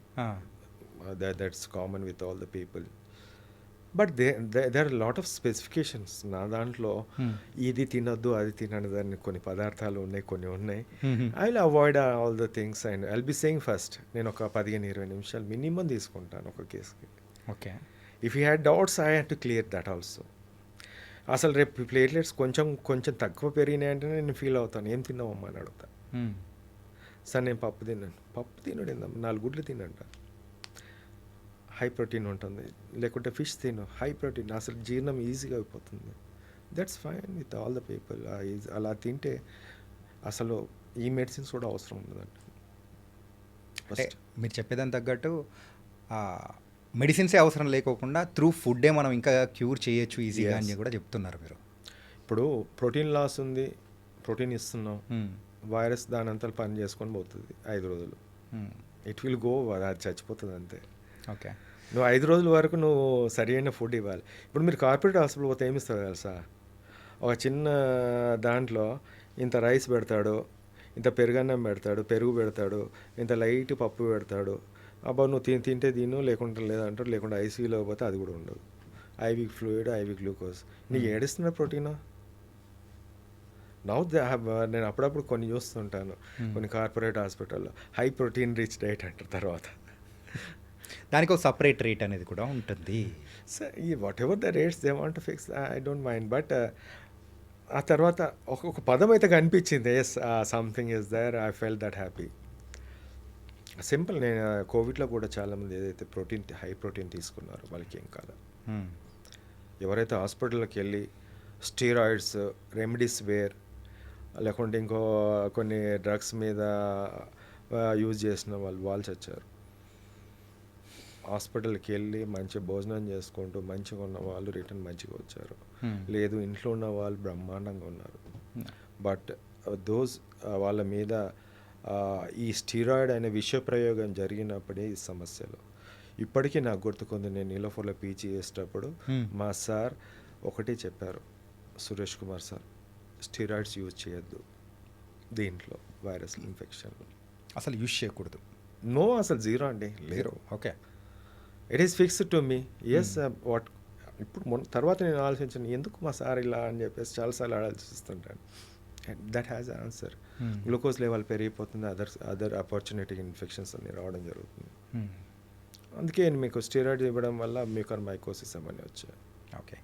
That's common with all the people. But there are lot of specifications. నా దాంట్లో ఇది తినొద్దు అది తినదు అని కొన్ని పదార్థాలు ఉన్నాయి, కొన్ని ఉన్నాయి. I will avoid all the things and I'll be saying first. నేను ఒక 15-20 నిమిషాలు మినిమం తీసుకుంటాను ఒక కేసుకి. Okay. If you had doubts I had to clear that also. అసలు రేపు ప్లేట్లెట్స్ కొంచెం తక్కువ పెరిగినాయంటే నేను ఫీల్ అవుతాను. ఏం తిన్నావమ్మా అని అడుగుతా. సార్ నేను పప్పు తిన్నాను. పప్పు తినడు, 4 గుడ్లు తినంట, హై ప్రోటీన్ ఉంటుంది. లేకుంటే ఫిష్ తిను, హై ప్రోటీన్, అసలు జీర్ణం ఈజీగా అయిపోతుంది. That's fine with all the people. అలా తింటే అసలు ఈ మెడిసిన్స్ కూడా అవసరం ఉండదంట. మీరు చెప్పేదాన్ని తగ్గట్టు మెడిసిన్సే అవసరం లేకోకుండా త్రూ ఫుడ్డే మనం ఇంకా క్యూర్ చేయొచ్చు ఈజీగా అని కూడా చెప్తున్నారు మీరు. ఇప్పుడు ప్రోటీన్ లాస్ ఉంది, ప్రోటీన్ ఇస్తున్నాం, వైరస్ దాని అంతా పని చేసుకొని పోతుంది 5 రోజులు. ఇట్ విల్ గో, అది చచ్చిపోతుంది అంతే. ఓకే. నువ్వు 5 రోజుల వరకు నువ్వు సరైన ఫుడ్ ఇవ్వాలి. ఇప్పుడు మీరు కార్పొరేట్ హాస్పిటల్ పోతే ఏమి ఇస్తారు తెలుసా? ఒక చిన్న దాంట్లో ఇంత రైస్ పెడతాడు, ఇంత పెరుగన్నం పెడతాడు, పెరుగు పెడతాడు, ఇంత లైట్ పప్పు పెడతాడు. అబ్బా నువ్వు తింటే తిను, లేకుంటే లేదంటారు. లేకుంటే ఐసీయూలో పోతే అది కూడా ఉండదు. Ivy fluid, ivy glucose. నీకు ఏడిస్తున్న ప్రోటీనా? నేను అప్పుడప్పుడు కొన్ని చూస్తుంటాను, కొన్ని కార్పొరేట్ హాస్పిటల్లో హై ప్రోటీన్ రిచ్ డైట్ అంటారు. తర్వాత దానికి ఒక సపరేట్ రేట్ అనేది కూడా ఉంటుంది. సో ఈ whatever the rates they want to fix, I don't mind. But ఆ తర్వాత ఒక పదం అయితే కనిపించింది, yes something is there, I felt that happy. Simple. నేను కోవిడ్లో కూడా చాలామంది ఏదైతే హై ప్రోటీన్ తీసుకున్నారు వాళ్ళకి ఏం కాదు. ఎవరైతే హాస్పిటల్కి వెళ్ళి స్టీరాయిడ్స్, రెమ్డెసివిర్ లేకుంటే ఇంకో కొన్ని డ్రగ్స్ మీద యూజ్ చేసిన వాళ్ళు చచ్చారు. హాస్పిటల్కి వెళ్ళి మంచి భోజనం చేసుకుంటూ మంచిగా ఉన్న వాళ్ళు రిటర్న్ మంచిగా వచ్చారు. లేదు, ఇంట్లో ఉన్న వాళ్ళు బ్రహ్మాండంగా ఉన్నారు. బట్ వాళ్ళ మీద ఈ స్టీరాయిడ్ అనే విష ప్రయోగం జరిగినప్పుడే ఈ సమస్యలు. ఇప్పటికీ నాకు గుర్తుకుంది, నేను నీలోఫర్లో పీజీ చేసేటప్పుడు మా సార్ ఒకటే చెప్పారు, Suresh Kumar sir, steroids use చేయొద్దు దీంట్లో వైరస్ ఇన్ఫెక్షన్. అసలు యూజ్ చేయకూడదు. నో, అసలు జీరో అండి, లేదు. Okay. It is fixed to me. Yes, what ఇప్పుడు తర్వాత నేను ఆలోచించాను, ఎందుకు మా సార్ ఇలా అని చెప్పేసి చాలాసార్లు ఆలోచిస్తుంటాను. That has answer. Glucose level పెరిగిపోతుంది, అదర్ ఆపర్చునిటీ ఇన్ఫెక్షన్స్ అన్ని రావడం జరుగుతుంది. అందుకే మీకు స్టెరాయిడ్ ఇవ్వడం వల్ల మ్యూకర్మైకోసిస్ అవన్నీ వచ్చాయి. ఓకే.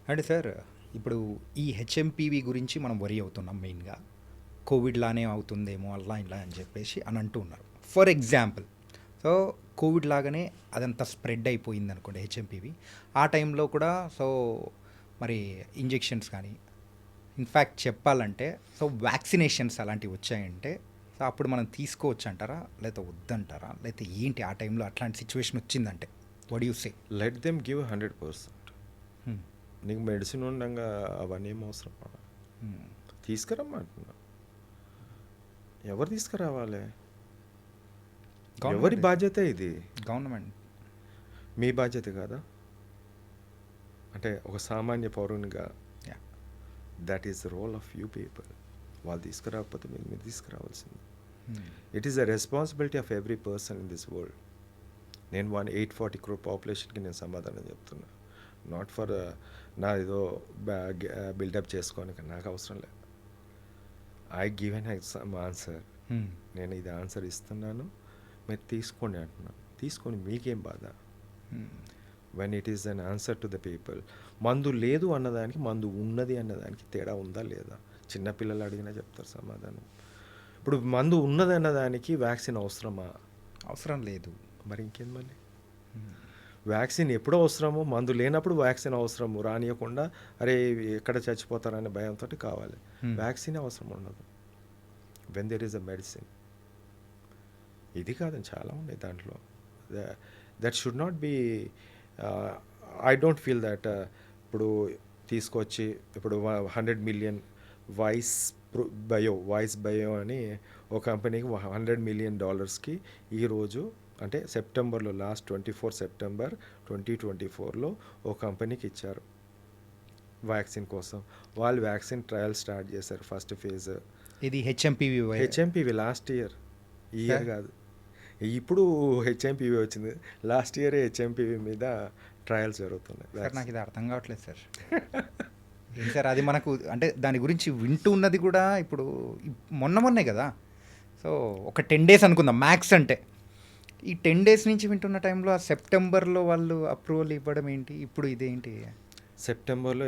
అంటే సార్ ఇప్పుడు ఈ హెచ్ఎంపీవి గురించి మనం వరి అవుతున్నాం మెయిన్గా. కోవిడ్ లానే అవుతుందేమో అలా ఇలా అని చెప్పేసి అని అంటూ ఉన్నారు. ఫర్ ఎగ్జాంపుల్, సో కోవిడ్ లాగానే అదంతా స్ప్రెడ్ అయిపోయింది అనుకోండి హెచ్ఎంపీవి. ఆ టైంలో కూడా సో మరి ఇంజెక్షన్స్ కానీ ఇన్ఫ్యాక్ట్ చెప్పాలంటే సో వ్యాక్సినేషన్స్ అలాంటివి వచ్చాయంటే సో అప్పుడు మనం తీసుకోవచ్చు అంటారా, లేకపోతే వద్దంటారా, లేకపోతే ఏంటి ఆ టైంలో అట్లాంటి సిచ్యువేషన్ వచ్చిందంటే what you say? Let them give 100%. నీకు మెడిసిన్ ఉండగా అవన్నీ ఏం అవసరం? తీసుకురమ్మంటున్నా. ఎవరు తీసుకురావాలి? ఎవరి బాధ్యత ఇది? గవర్నమెంట్. మీ బాధ్యత కాదా? అంటే ఒక సామాన్య పౌరునిగా that is the role of you people. వాళ్ళు తీసుకురాకపోతే మీరు తీసుకురావాల్సింది. It is the responsibility of every person in this world. నేను 840 crore పాపులేషన్కి నేను సమాధానం చెప్తున్నా. నాట్ ఫర్ నా ఏదో బిల్డప్ చేసుకోనికి నాకు అవసరం లేదు. I give an answer. నేను ఇది ఆన్సర్ ఇస్తున్నాను, మీరు తీసుకోండి అంటున్నాను. తీసుకొని మీకేం బాధ? When it is an answer to the people. మందు లేదు అన్నదానికి మందు ఉన్నది అన్నదానికి తేడా ఉందా లేదా? చిన్నపిల్లలు అడిగినా చెప్తారు సమాధానం. ఇప్పుడు మందు ఉన్నది అన్నదానికి వ్యాక్సిన్ అవసరమా? అవసరం లేదు. మరి ఇంకేం మళ్ళీ? వ్యాక్సిన్ ఎప్పుడో అవసరము, మందు లేనప్పుడు వ్యాక్సిన్ అవసరము. రానియకుండా అరే ఎక్కడ చచ్చిపోతారనే భయంతో కావాలి. వ్యాక్సిన్ అవసరం ఉండదు when there is a medicine. ఇది కాదని చాలా ఉన్నాయి దాంట్లో. That should not be. I don't feel that ఇప్పుడు తీసుకొచ్చి ఇప్పుడు 100 million వాయిస్ బయో అని ఒక కంపెనీకి $100 million ఈరోజు అంటే సెప్టెంబర్లో లాస్ట్ 24 September 2024లో ఒక కంపెనీకి ఇచ్చారు వ్యాక్సిన్ కోసం. వాళ్ళు వ్యాక్సిన్ ట్రయల్ స్టార్ట్ చేశారు ఫస్ట్ ఫేజ్. ఇది హెచ్ఎంపీవి లాస్ట్ ఇయర్, ఈ ఇయర్ కాదు. ఇప్పుడు హెచ్ఎంపీవి వచ్చింది. లాస్ట్ ఇయర్ హెచ్ఎంపీవి మీద ట్రయల్స్ జరుగుతున్నాయి. నాకు ఇది అర్థం కావట్లేదు సార్. ఏం సార్ అది మనకు అంటే దాని గురించి వింటూ ఉన్నది కూడా ఇప్పుడు మొన్నే కదా. సో ఒక 10 days అనుకుందాం మ్యాక్స్. అంటే ఈ 10 days నుంచి వింటున్న టైంలో ఆ సెప్టెంబర్లో వాళ్ళు అప్రూవల్ ఇవ్వడం ఏంటి? ఇప్పుడు ఇదేంటి? సెప్టెంబర్లో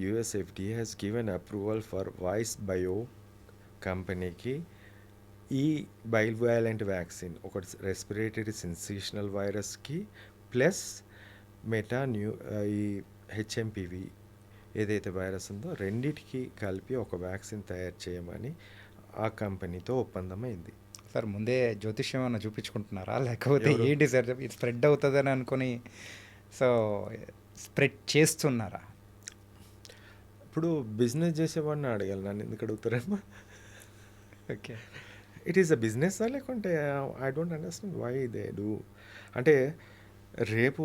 US FDA has given approval for వాయిస్ బయో కంపెనీకి ఈ బైవాలెంట్ వ్యాక్సిన్, ఒకటి రెస్పిరేటరీ సిన్సేషనల్ వైరస్కి ప్లస్ ఈ హెచ్ఎంపీవి ఏదైతే వైరస్ ఉందో రెండిటికి కలిపి ఒక వ్యాక్సిన్ తయారు చేయమని ఆ కంపెనీతో ఒప్పందమైంది. సార్ ముందే జ్యోతిష్యం ఏమైనా చూపించుకుంటున్నారా, లేకపోతే ఏంటి సార్ ఇది స్ప్రెడ్ అవుతుందని అనుకొని సో స్ప్రెడ్ చేస్తున్నారా? ఇప్పుడు బిజినెస్ చేసేవాడిని అడగాలి, నన్ను ఎందుకు అడుగుతారేమో. Okay, it is a business లేకుంటే I don't understand why they do. అంటే రేపు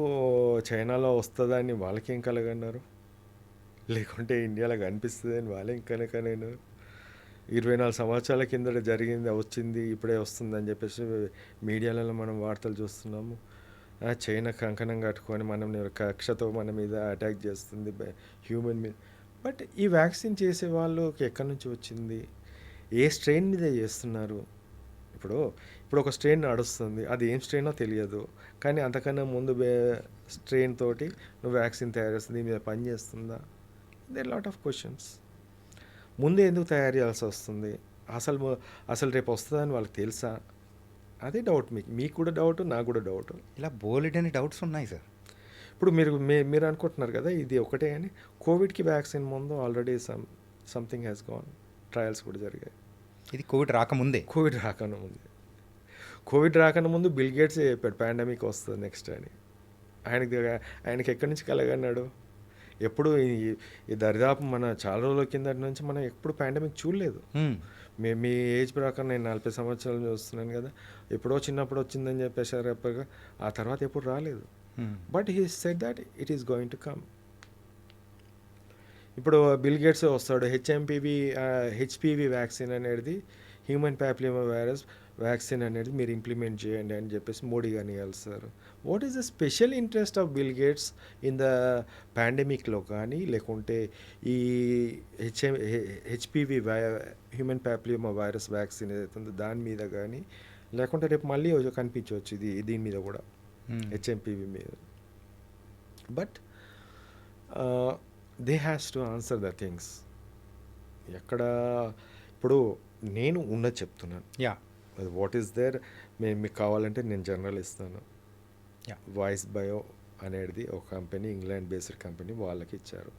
చైనాలో వస్తుందని వాళ్ళకేం కలగన్నారు, లేకుంటే ఇండియాలో కనిపిస్తుంది అని వాళ్ళేం కనుకనేను. 24 సంవత్సరాల కిందట జరిగింది వచ్చింది ఇప్పుడే వస్తుందని చెప్పేసి మీడియాలలో మనం వార్తలు చూస్తున్నాము. చైనా కంకణం కట్టుకొని మనం కక్షతో మన మీద అటాక్ చేస్తుంది హ్యూమన్ మీద. బట్ ఈ వ్యాక్సిన్ చేసే వాళ్ళకి ఎక్కడి నుంచి వచ్చింది, ఏ స్ట్రెయిన్ మీద చేస్తున్నారు? ఇప్పుడు ఒక స్ట్రెయిన్ నడుస్తుంది, అది ఏం స్ట్రెయినో తెలియదు, కానీ అంతకన్నా ముందు స్ట్రెయిన్ తోటి నువ్వు వ్యాక్సిన్ తయారు చేస్తుంది, దీని మీద పని చేస్తుందా? There lot of questions. ముందే ఎందుకు తయారు చేయాల్సి వస్తుంది? అసలు రేపు వస్తుందని వాళ్ళకి తెలుసా? అదే డౌట్. మీకు కూడా డౌట్, నాకు కూడా డౌట్. ఇలా బోలెడని డౌట్స్ ఉన్నాయి సార్. ఇప్పుడు మీరు అనుకుంటున్నారు కదా ఇది ఒకటే అని. కోవిడ్కి వ్యాక్సిన్ ముందు already something has gone, trials కూడా జరిగాయి. ఇది కోవిడ్ రాకముందే. కోవిడ్ రాకముందు బిల్ గేట్స్ చెప్పాడు పాండమిక్ వస్తుంది నెక్స్ట్ అని. ఆయనకి ఎక్కడి నుంచి కలగన్నాడు? ఎప్పుడు ఈ దరిదాపు మన చాలా రోజుల కిందటి నుంచి మనం ఎప్పుడు పాండమిక్ చూడలేదు. మీ ఏజ్ ప్రకారం నేను 40 సంవత్సరాలు చూస్తున్నాను కదా, ఎప్పుడో చిన్నప్పుడు వచ్చిందని చెప్పేసారు, ఆ తర్వాత ఎప్పుడు రాలేదు. But he said that it is going to come. ఇప్పుడు బిల్ గేట్స్ వస్తాడు, హెచ్పివి వ్యాక్సిన్ అనేది, హ్యూమన్ ప్యాపిలోమా వైరస్ వ్యాక్సిన్ అనేది మీరు ఇంప్లిమెంట్ చేయండి అని చెప్పేసి మోడీ గారిని కలిస్తారు. What is the special interest of Bill Gates in the పాండమిక్లో కానీ, లేకుంటే ఈ HPV human papilloma virus vaccine ఏదైతుందో దాని మీద కానీ లేకుంటే రేపు మళ్ళీ కనిపించవచ్చు దీని మీద కూడా, హెచ్ఎంపీవి మీద. But they has to answer the things. ఎక్కడ ఇప్పుడు నేను ఉన్నది చెప్తున్నాను, యా అది వాట్ ఈస్ దేర్. మీకు కావాలంటే నేను జర్నల్ ఇస్తాను. Yeah. వాయిస్ బయో అనేది ఒక కంపెనీ, ఇంగ్లాండ్ బేస్డ్ కంపెనీ, వాళ్ళకి ఇచ్చారు.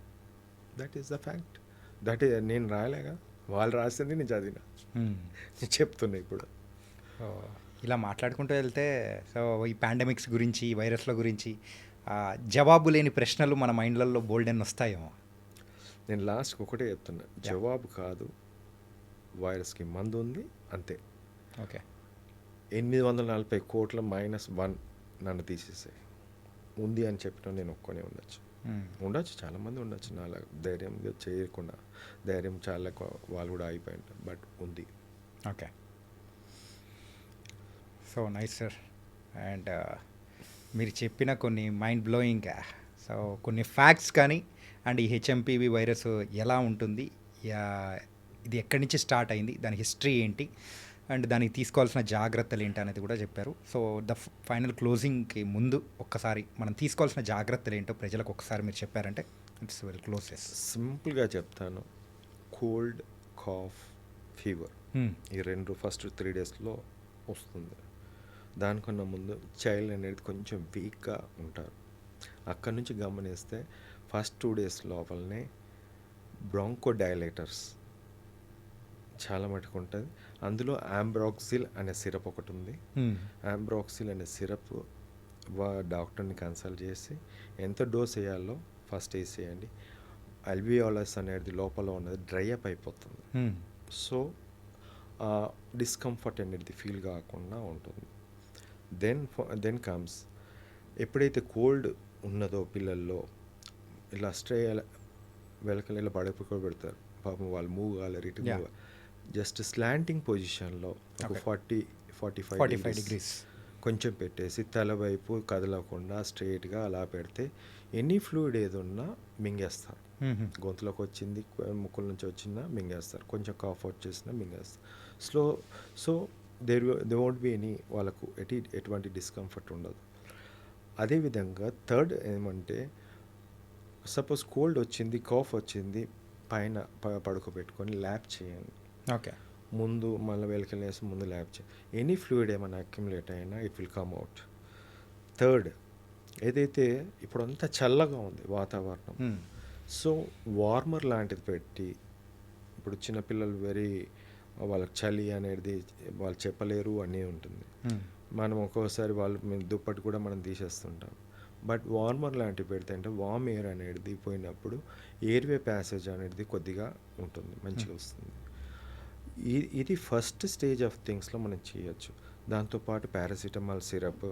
That is the fact. That is నేను రాయలేగా, వాళ్ళు రాసింది నేను చదివిన, నేను చెప్తున్నా ఇప్పుడు. సో ఇలా మాట్లాడుకుంటూ వెళ్తే సో ఈ పాండమిక్స్ గురించి, ఈ వైరస్ల గురించి జవాబు లేని ప్రశ్నలు మన మైండ్లలో బోల్డెన్ వస్తాయేమో. నేను లాస్ట్కి ఒకటే చెప్తున్నా, జవాబు కాదు, వైరస్కి మందు ఉంది అంతే. ఓకే 840 కోట్ల -1 నన్ను తీసేసాయి. ఉంది అని చెప్పడం నేను ఒక్కనే ఉండొచ్చు, చాలామంది ఉండొచ్చు నాలా ధైర్యంగా చేయకుండా, ధైర్యం చాలా వాళ్ళు కూడా అయిపోయి ఉంటారు. బట్ ఉంది. Okay so nice sir. And మీరు చెప్పిన కొన్ని మైండ్ బ్లోయింగ్ సో కొన్ని ఫ్యాక్ట్స్ కానీ, అండ్ ఈ హెచ్ఎంపీవి వైరస్ ఎలా ఉంటుంది, ఇది ఎక్కడి నుంచి స్టార్ట్ అయింది, దాని హిస్టరీ ఏంటి, అండ్ దానికి తీసుకోవాల్సిన జాగ్రత్తలు ఏంటి అనేది కూడా చెప్పారు. సో ద ఫైనల్ క్లోజింగ్కి ముందు ఒక్కసారి మనం తీసుకోవాల్సిన జాగ్రత్తలు ఏంటో ప్రజలకు ఒకసారి మీరు చెప్పారంటే ఇట్స్ వెరీ క్లోజెస్. సింపుల్గా చెప్తాను, కోల్డ్, కాఫ్, ఫీవర్ ఈ రెండు ఫస్ట్ 3 డేస్లో వస్తుంది. దానికన్నా ముందు చైల్డ్ అనేది కొంచెం వీక్గా ఉంటారు. అక్కడి నుంచి గమనిస్తే ఫస్ట్ 2 డేస్ లోపలనే బ్రాంకో డైలేటర్స్ చాలా మటుకు ఉంటుంది. అందులో ఆంబ్రాక్సిల్ అనే సిరప్ ఒకటి ఉంది. ఆంబ్రాక్సిల్ అనే సిరప్ డాక్టర్ని కన్సల్ట్ చేసి ఎంత డోస్ వేయాలో ఫస్ట్ వేసేయండి. అల్వియోలస్ అనేది లోపల ఉన్నది డ్రై అప్ అయిపోతుంది. సో డిస్కంఫర్ట్ అనేది ఫీల్ కాకుండా ఉంటుంది. దెన్ కమ్స్ ఎప్పుడైతే కోల్డ్ ఉన్నదో పిల్లల్లో ఇలా వెలకలు ఇలా పడుకోబెడతారు. పాపం వాళ్ళు మూవ్ కావాలి, రిటర్న్ మూవ్, జస్ట్ స్లాంటింగ్ పొజిషన్లో ఒక 40-45 డిగ్రీస్ కొంచెం పెట్టేసి తల వైపు కదలకుండా స్ట్రైట్గా అలా పెడితే ఎనీ ఫ్లూయిడ్ ఏదున్నా మింగేస్తారు. గొంతులోకి వచ్చింది, ముక్కుల నుంచి వచ్చినా మింగేస్తారు, కొంచెం కాఫ్ వచ్చేసినా మింగేస్తారు. So they won't be any, వాళ్ళకు ఎటువంటి డిస్కంఫర్ట్ ఉండదు. అదేవిధంగా థర్డ్ ఏమంటే, సపోజ్ కోల్డ్ వచ్చింది, కాఫ్ వచ్చింది, పైన పడుకోబెట్టుకొని ల్యాప్ చేయండి. ఓకే ముందు మళ్ళీ వెలికెళ్ళేసి ముందు ల్యాప్ చేయండి. ఎనీ ఫ్లూయిడ్ ఏమైనా అక్యుములేట్ అయినా it will come out. Third, ఏదైతే ఇప్పుడు అంతా చల్లగా ఉంది వాతావరణం, సో వార్మర్ లాంటిది పెట్టి, ఇప్పుడు చిన్నపిల్లలు వాళ్ళకి చలి అనేది వాళ్ళు చెప్పలేరు అనే ఉంటుంది. మనం ఒక్కోసారి మేము దుప్పటి కూడా మనం తీసేస్తుంటాం. బట్ వార్మర్ లాంటివి పెడితే అంటే వామ్ ఎయిర్ అనేది పోయినప్పుడు ఎయిర్వే ప్యాసేజ్ అనేది కొద్దిగా ఉంటుంది, మంచిగా వస్తుంది. ఇది ఫస్ట్ స్టేజ్ ఆఫ్ థింగ్స్లో మనం చేయొచ్చు. దాంతోపాటు పారాసిటమాల్ సిరప్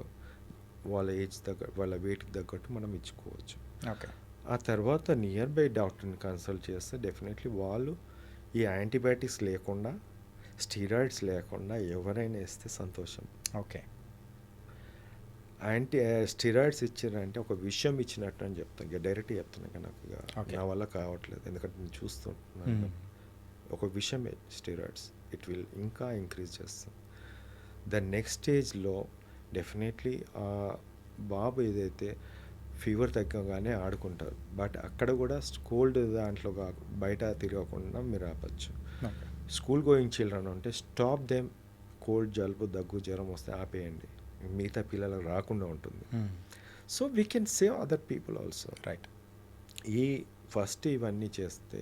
వాళ్ళ ఏజ్ వాళ్ళ వెయిట్కి తగ్గట్టు మనం ఇచ్చుకోవచ్చు. ఓకే ఆ తర్వాత నియర్ బై డాక్టర్ని కన్సల్ట్ చేస్తే డెఫినెట్లీ వాళ్ళు ఈ యాంటీబయాటిక్స్ లేకుండా, స్టీరాయిడ్స్ లేకుండా ఎవరైనా ఇస్తే సంతోషం. ఓకే స్టీరాయిడ్స్ ఇచ్చారంటే ఒక విషయం ఇచ్చినట్టు అని చెప్తాను, డైరెక్ట్గా చెప్తున్నాను కానీ నాకు నా వల్ల కావట్లేదు, ఎందుకంటే నేను చూస్తున్నాను. ఒక విషయమే స్టీరాయిడ్స్, ఇట్ విల్ ఇంకా ఇంక్రీజ్ చేస్తుంది. ద నెక్స్ట్ స్టేజ్లో డెఫినెట్లీ బాబు ఏదైతే ఫీవర్ తగ్గగానే ఆడుకుంటారు, బట్ అక్కడ కూడా కోల్డ్ దాంట్లో బయట తిరగకుండా మీరు ఆపచ్చు. స్కూల్ గోయింగ్ చిల్డ్రన్ ఉంటే స్టాప్ దెమ్, కోల్డ్, జలుబు, దగ్గు, జ్వరం వస్తే ఆపేయండి, మిగతా పిల్లలకు రాకుండా ఉంటుంది. So we can save other people also, right. First ఇవన్నీ చేస్తే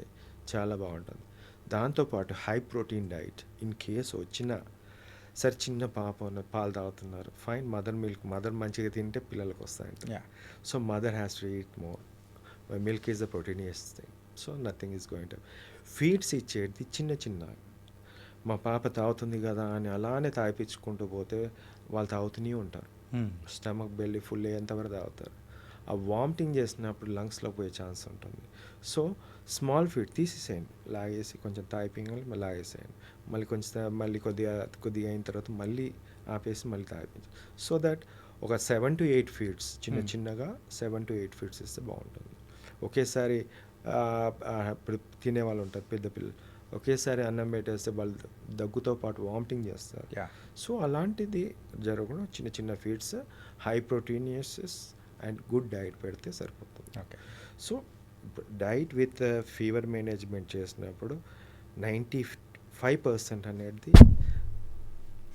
చాలా బాగుంటుంది. దాంతోపాటు high protein diet, in case వచ్చినా సరే, చిన్న పాప పాలు తాగుతున్నారు, ఫైన్, మదర్ మంచిగా తింటే పిల్లలకు వస్తాయంట. So mother has to eat more, milk is the proteinious thing. So nothing is going to feeds ఇచ్చేది చిన్న మా పాప తాగుతుంది కదా అని అలానే తాగిపించుకుంటూ పోతే వాళ్ళు తాగుతూనే ఉంటారు. స్టమక్ బెల్లీ ఫుల్ అయ్యేంతవరకు తాగుతారు. ఆ వామిటింగ్ చేసినప్పుడు లంగ్స్లో పోయే ఛాన్స్ ఉంటుంది. సో స్మాల్ ఫీడ్ తీసేసేయండి, లాగేసి కొంచెం తాగిపించాలి, మళ్ళీ లాగేసేయండి, మళ్ళీ కొద్దిగా అయిన తర్వాత మళ్ళీ ఆపేసి మళ్ళీ తాగిపించాలి. సో దట్ ఒక 7 to 8 ఫీడ్స్ చిన్నగా 7 to 8 ఫీడ్స్ ఇస్తే బాగుంటుంది. ఒకేసారి ఇప్పుడు తినేవాళ్ళు ఉంటారు, పెద్ద పిల్లలు ఒకేసారి అన్నం పెట్టేస్తే వాళ్ళు దగ్గుతో పాటు వామిటింగ్ చేస్తారు. యా. సో అలాంటిది జరగకుండా చిన్న చిన్న feeds, high proteinious and good diet పెడితే సరిపోతుంది. Okay. So diet with fever management చేసినప్పుడు 95% అనేది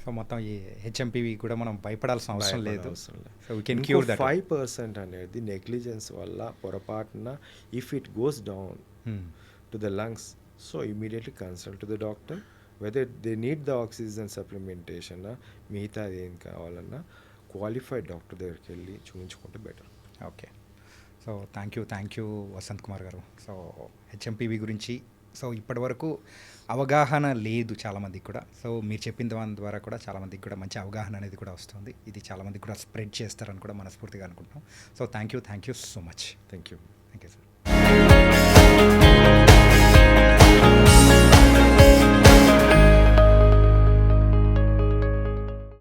సో మొత్తం ఈ హెచ్ఎంపీవి కూడా మనం భయపడాల్సిన అవసరం లేదు. అవసరం లేదు. So we can cure that. 5% అనేది నెగ్లిజెన్స్ వల్ల పొరపాటున if it goes down to the lungs, so immediately consult to the doctor whether they need the oxygen supplementation, మిగతా ఏం కావాలన్నా క్వాలిఫైడ్ డాక్టర్ దగ్గరికి వెళ్ళి చూపించుకుంటే better. Okay. So thank you Vasant Kumar గారు. సో హెచ్ఎంపీవి గురించి సో ఇప్పటివరకు అవగాహన లేదు చాలామందికి కూడా. సో మీరు చెప్పిన దాని ద్వారా కూడా చాలామందికి కూడా మంచి అవగాహన అనేది కూడా వస్తుంది. ఇది చాలామందికి కూడా స్ప్రెడ్ చేస్తారని కూడా మనస్ఫూర్తిగా అనుకుంటున్నాం. So thank you so much. Thank you.